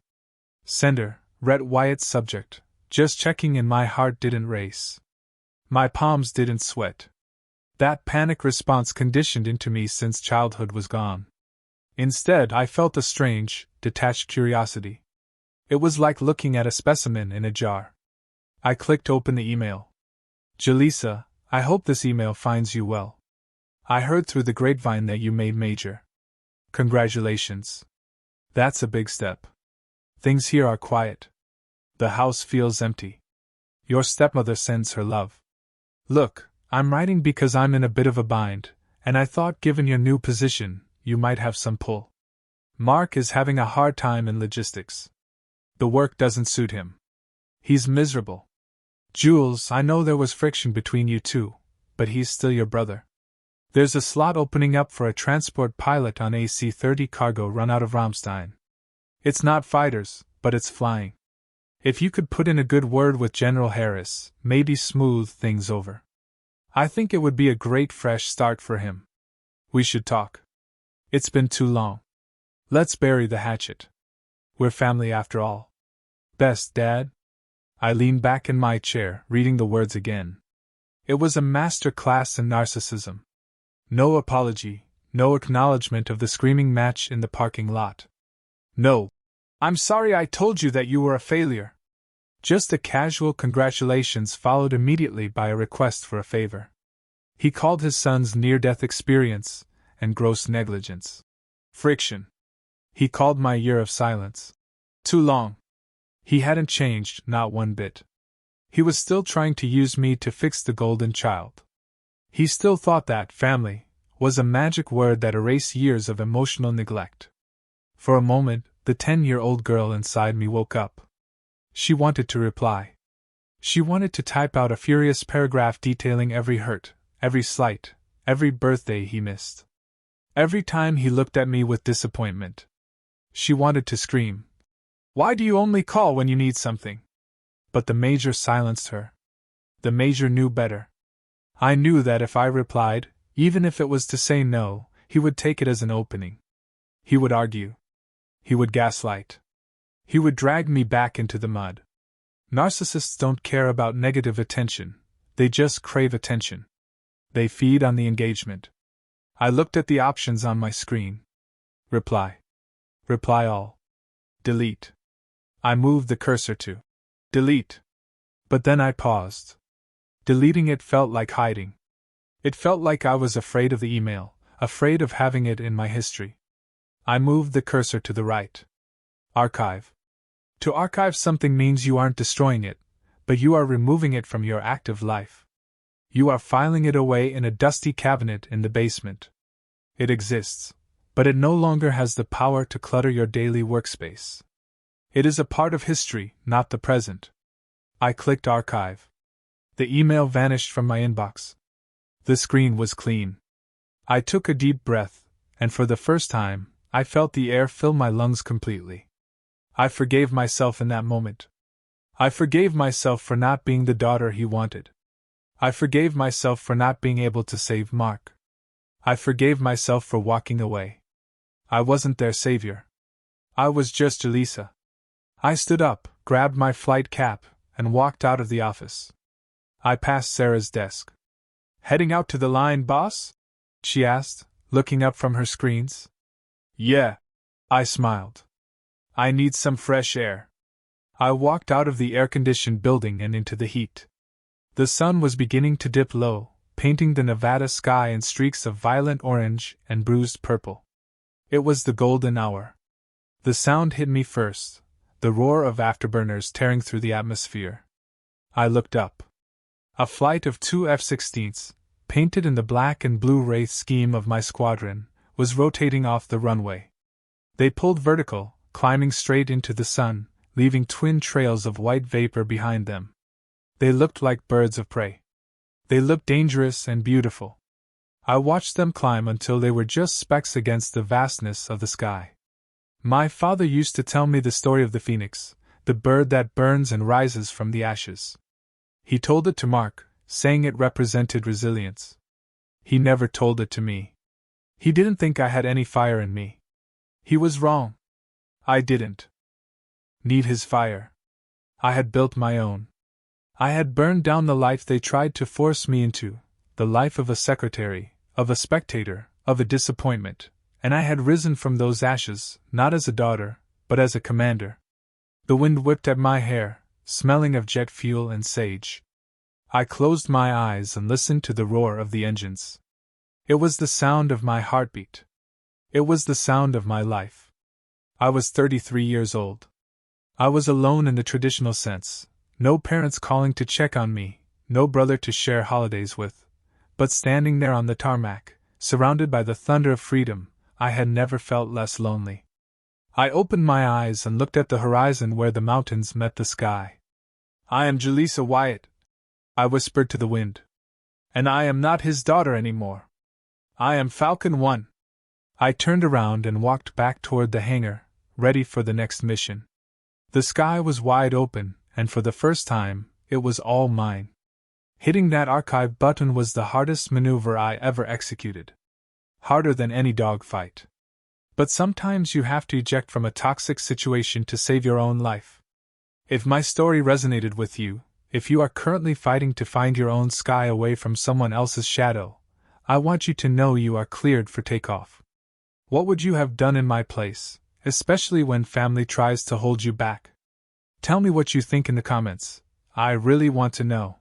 Sender, Rhett Wyatt. Subject, just checking in. My heart didn't race. My palms didn't sweat. That panic response conditioned into me since childhood was gone. Instead, I felt a strange, detached curiosity. It was like looking at a specimen in a jar. I clicked open the email. Jaleesa, I hope this email finds you well. I heard through the grapevine that you made Major. Congratulations. That's a big step. Things here are quiet. The house feels empty. Your stepmother sends her love. Look, I'm writing because I'm in a bit of a bind, and I thought given your new position, you might have some pull. Mark is having a hard time in logistics. The work doesn't suit him. He's miserable. Jules, I know there was friction between you two, but he's still your brother. There's a slot opening up for a transport pilot on AC-30 cargo run out of Ramstein. It's not fighters, but it's flying. If you could put in a good word with General Harris, maybe smooth things over. I think it would be a great fresh start for him. We should talk. It's been too long. Let's bury the hatchet. We're family after all. Best, Dad? I leaned back in my chair, reading the words again. It was a master class in narcissism. No apology, no acknowledgement of the screaming match in the parking lot. No. I'm sorry I told you that you were a failure. Just a casual congratulations followed immediately by a request for a favor. He called his son's near-death experience and gross negligence friction. He called my year of silence too long. He hadn't changed, not one bit. He was still trying to use me to fix the golden child. He still thought that family was a magic word that erased years of emotional neglect. For a moment, the 10-year-old girl inside me woke up. She wanted to reply. She wanted to type out a furious paragraph detailing every hurt, every slight, every birthday he missed. Every time he looked at me with disappointment. She wanted to scream, "Why do you only call when you need something?" But the Major silenced her. The Major knew better. I knew that if I replied, even if it was to say no, he would take it as an opening. He would argue. He would gaslight. He would drag me back into the mud. Narcissists don't care about negative attention, they just crave attention. They feed on the engagement. I looked at the options on my screen. Reply. Reply all. Delete. I moved the cursor to delete. But then I paused. Deleting it felt like hiding. It felt like I was afraid of the email, afraid of having it in my history. I moved the cursor to the right. Archive. To archive something means you aren't destroying it, but you are removing it from your active life. You are filing it away in a dusty cabinet in the basement. It exists, but it no longer has the power to clutter your daily workspace. It is a part of history, not the present. I clicked archive. The email vanished from my inbox. The screen was clean. I took a deep breath, and for the first time, I felt the air fill my lungs completely. I forgave myself in that moment. I forgave myself for not being the daughter he wanted. I forgave myself for not being able to save Mark. I forgave myself for walking away. I wasn't their savior. I was just Jaleesa. I stood up, grabbed my flight cap, and walked out of the office. I passed Sarah's desk. "Heading out to the line, boss?" she asked, looking up from her screens. "Yeah," I smiled. "I need some fresh air." I walked out of the air-conditioned building and into the heat. The sun was beginning to dip low, painting the Nevada sky in streaks of violent orange and bruised purple. It was the golden hour. The sound hit me first, the roar of afterburners tearing through the atmosphere. I looked up. A flight of 2 F-16s, painted in the black and blue wraith scheme of my squadron, was rotating off the runway. They pulled vertical, climbing straight into the sun, leaving twin trails of white vapor behind them. They looked like birds of prey. They looked dangerous and beautiful. I watched them climb until they were just specks against the vastness of the sky. My father used to tell me the story of the phoenix, the bird that burns and rises from the ashes. He told it to Mark, saying it represented resilience. He never told it to me. He didn't think I had any fire in me. He was wrong. I didn't need his fire. I had built my own. I had burned down the life they tried to force me into, the life of a secretary, of a spectator, of a disappointment, and I had risen from those ashes, not as a daughter, but as a commander. The wind whipped at my hair, smelling of jet fuel and sage. I closed my eyes and listened to the roar of the engines. It was the sound of my heartbeat. It was the sound of my life. I was 33 years old. I was alone in the traditional sense, no parents calling to check on me, no brother to share holidays with, but standing there on the tarmac, surrounded by the thunder of freedom, I had never felt less lonely. I opened my eyes and looked at the horizon where the mountains met the sky. "I am Jaleesa Wyatt," I whispered to the wind. "And I am not his daughter anymore." I am Falcon One. I turned around and walked back toward the hangar, ready for the next mission. The sky was wide open, and for the first time, it was all mine. Hitting that archive button was the hardest maneuver I ever executed. Harder than any dogfight. But sometimes you have to eject from a toxic situation to save your own life. If my story resonated with you, if you are currently fighting to find your own sky away from someone else's shadow, I want you to know you are cleared for takeoff. What would you have done in my place, especially when family tries to hold you back? Tell me what you think in the comments. I really want to know.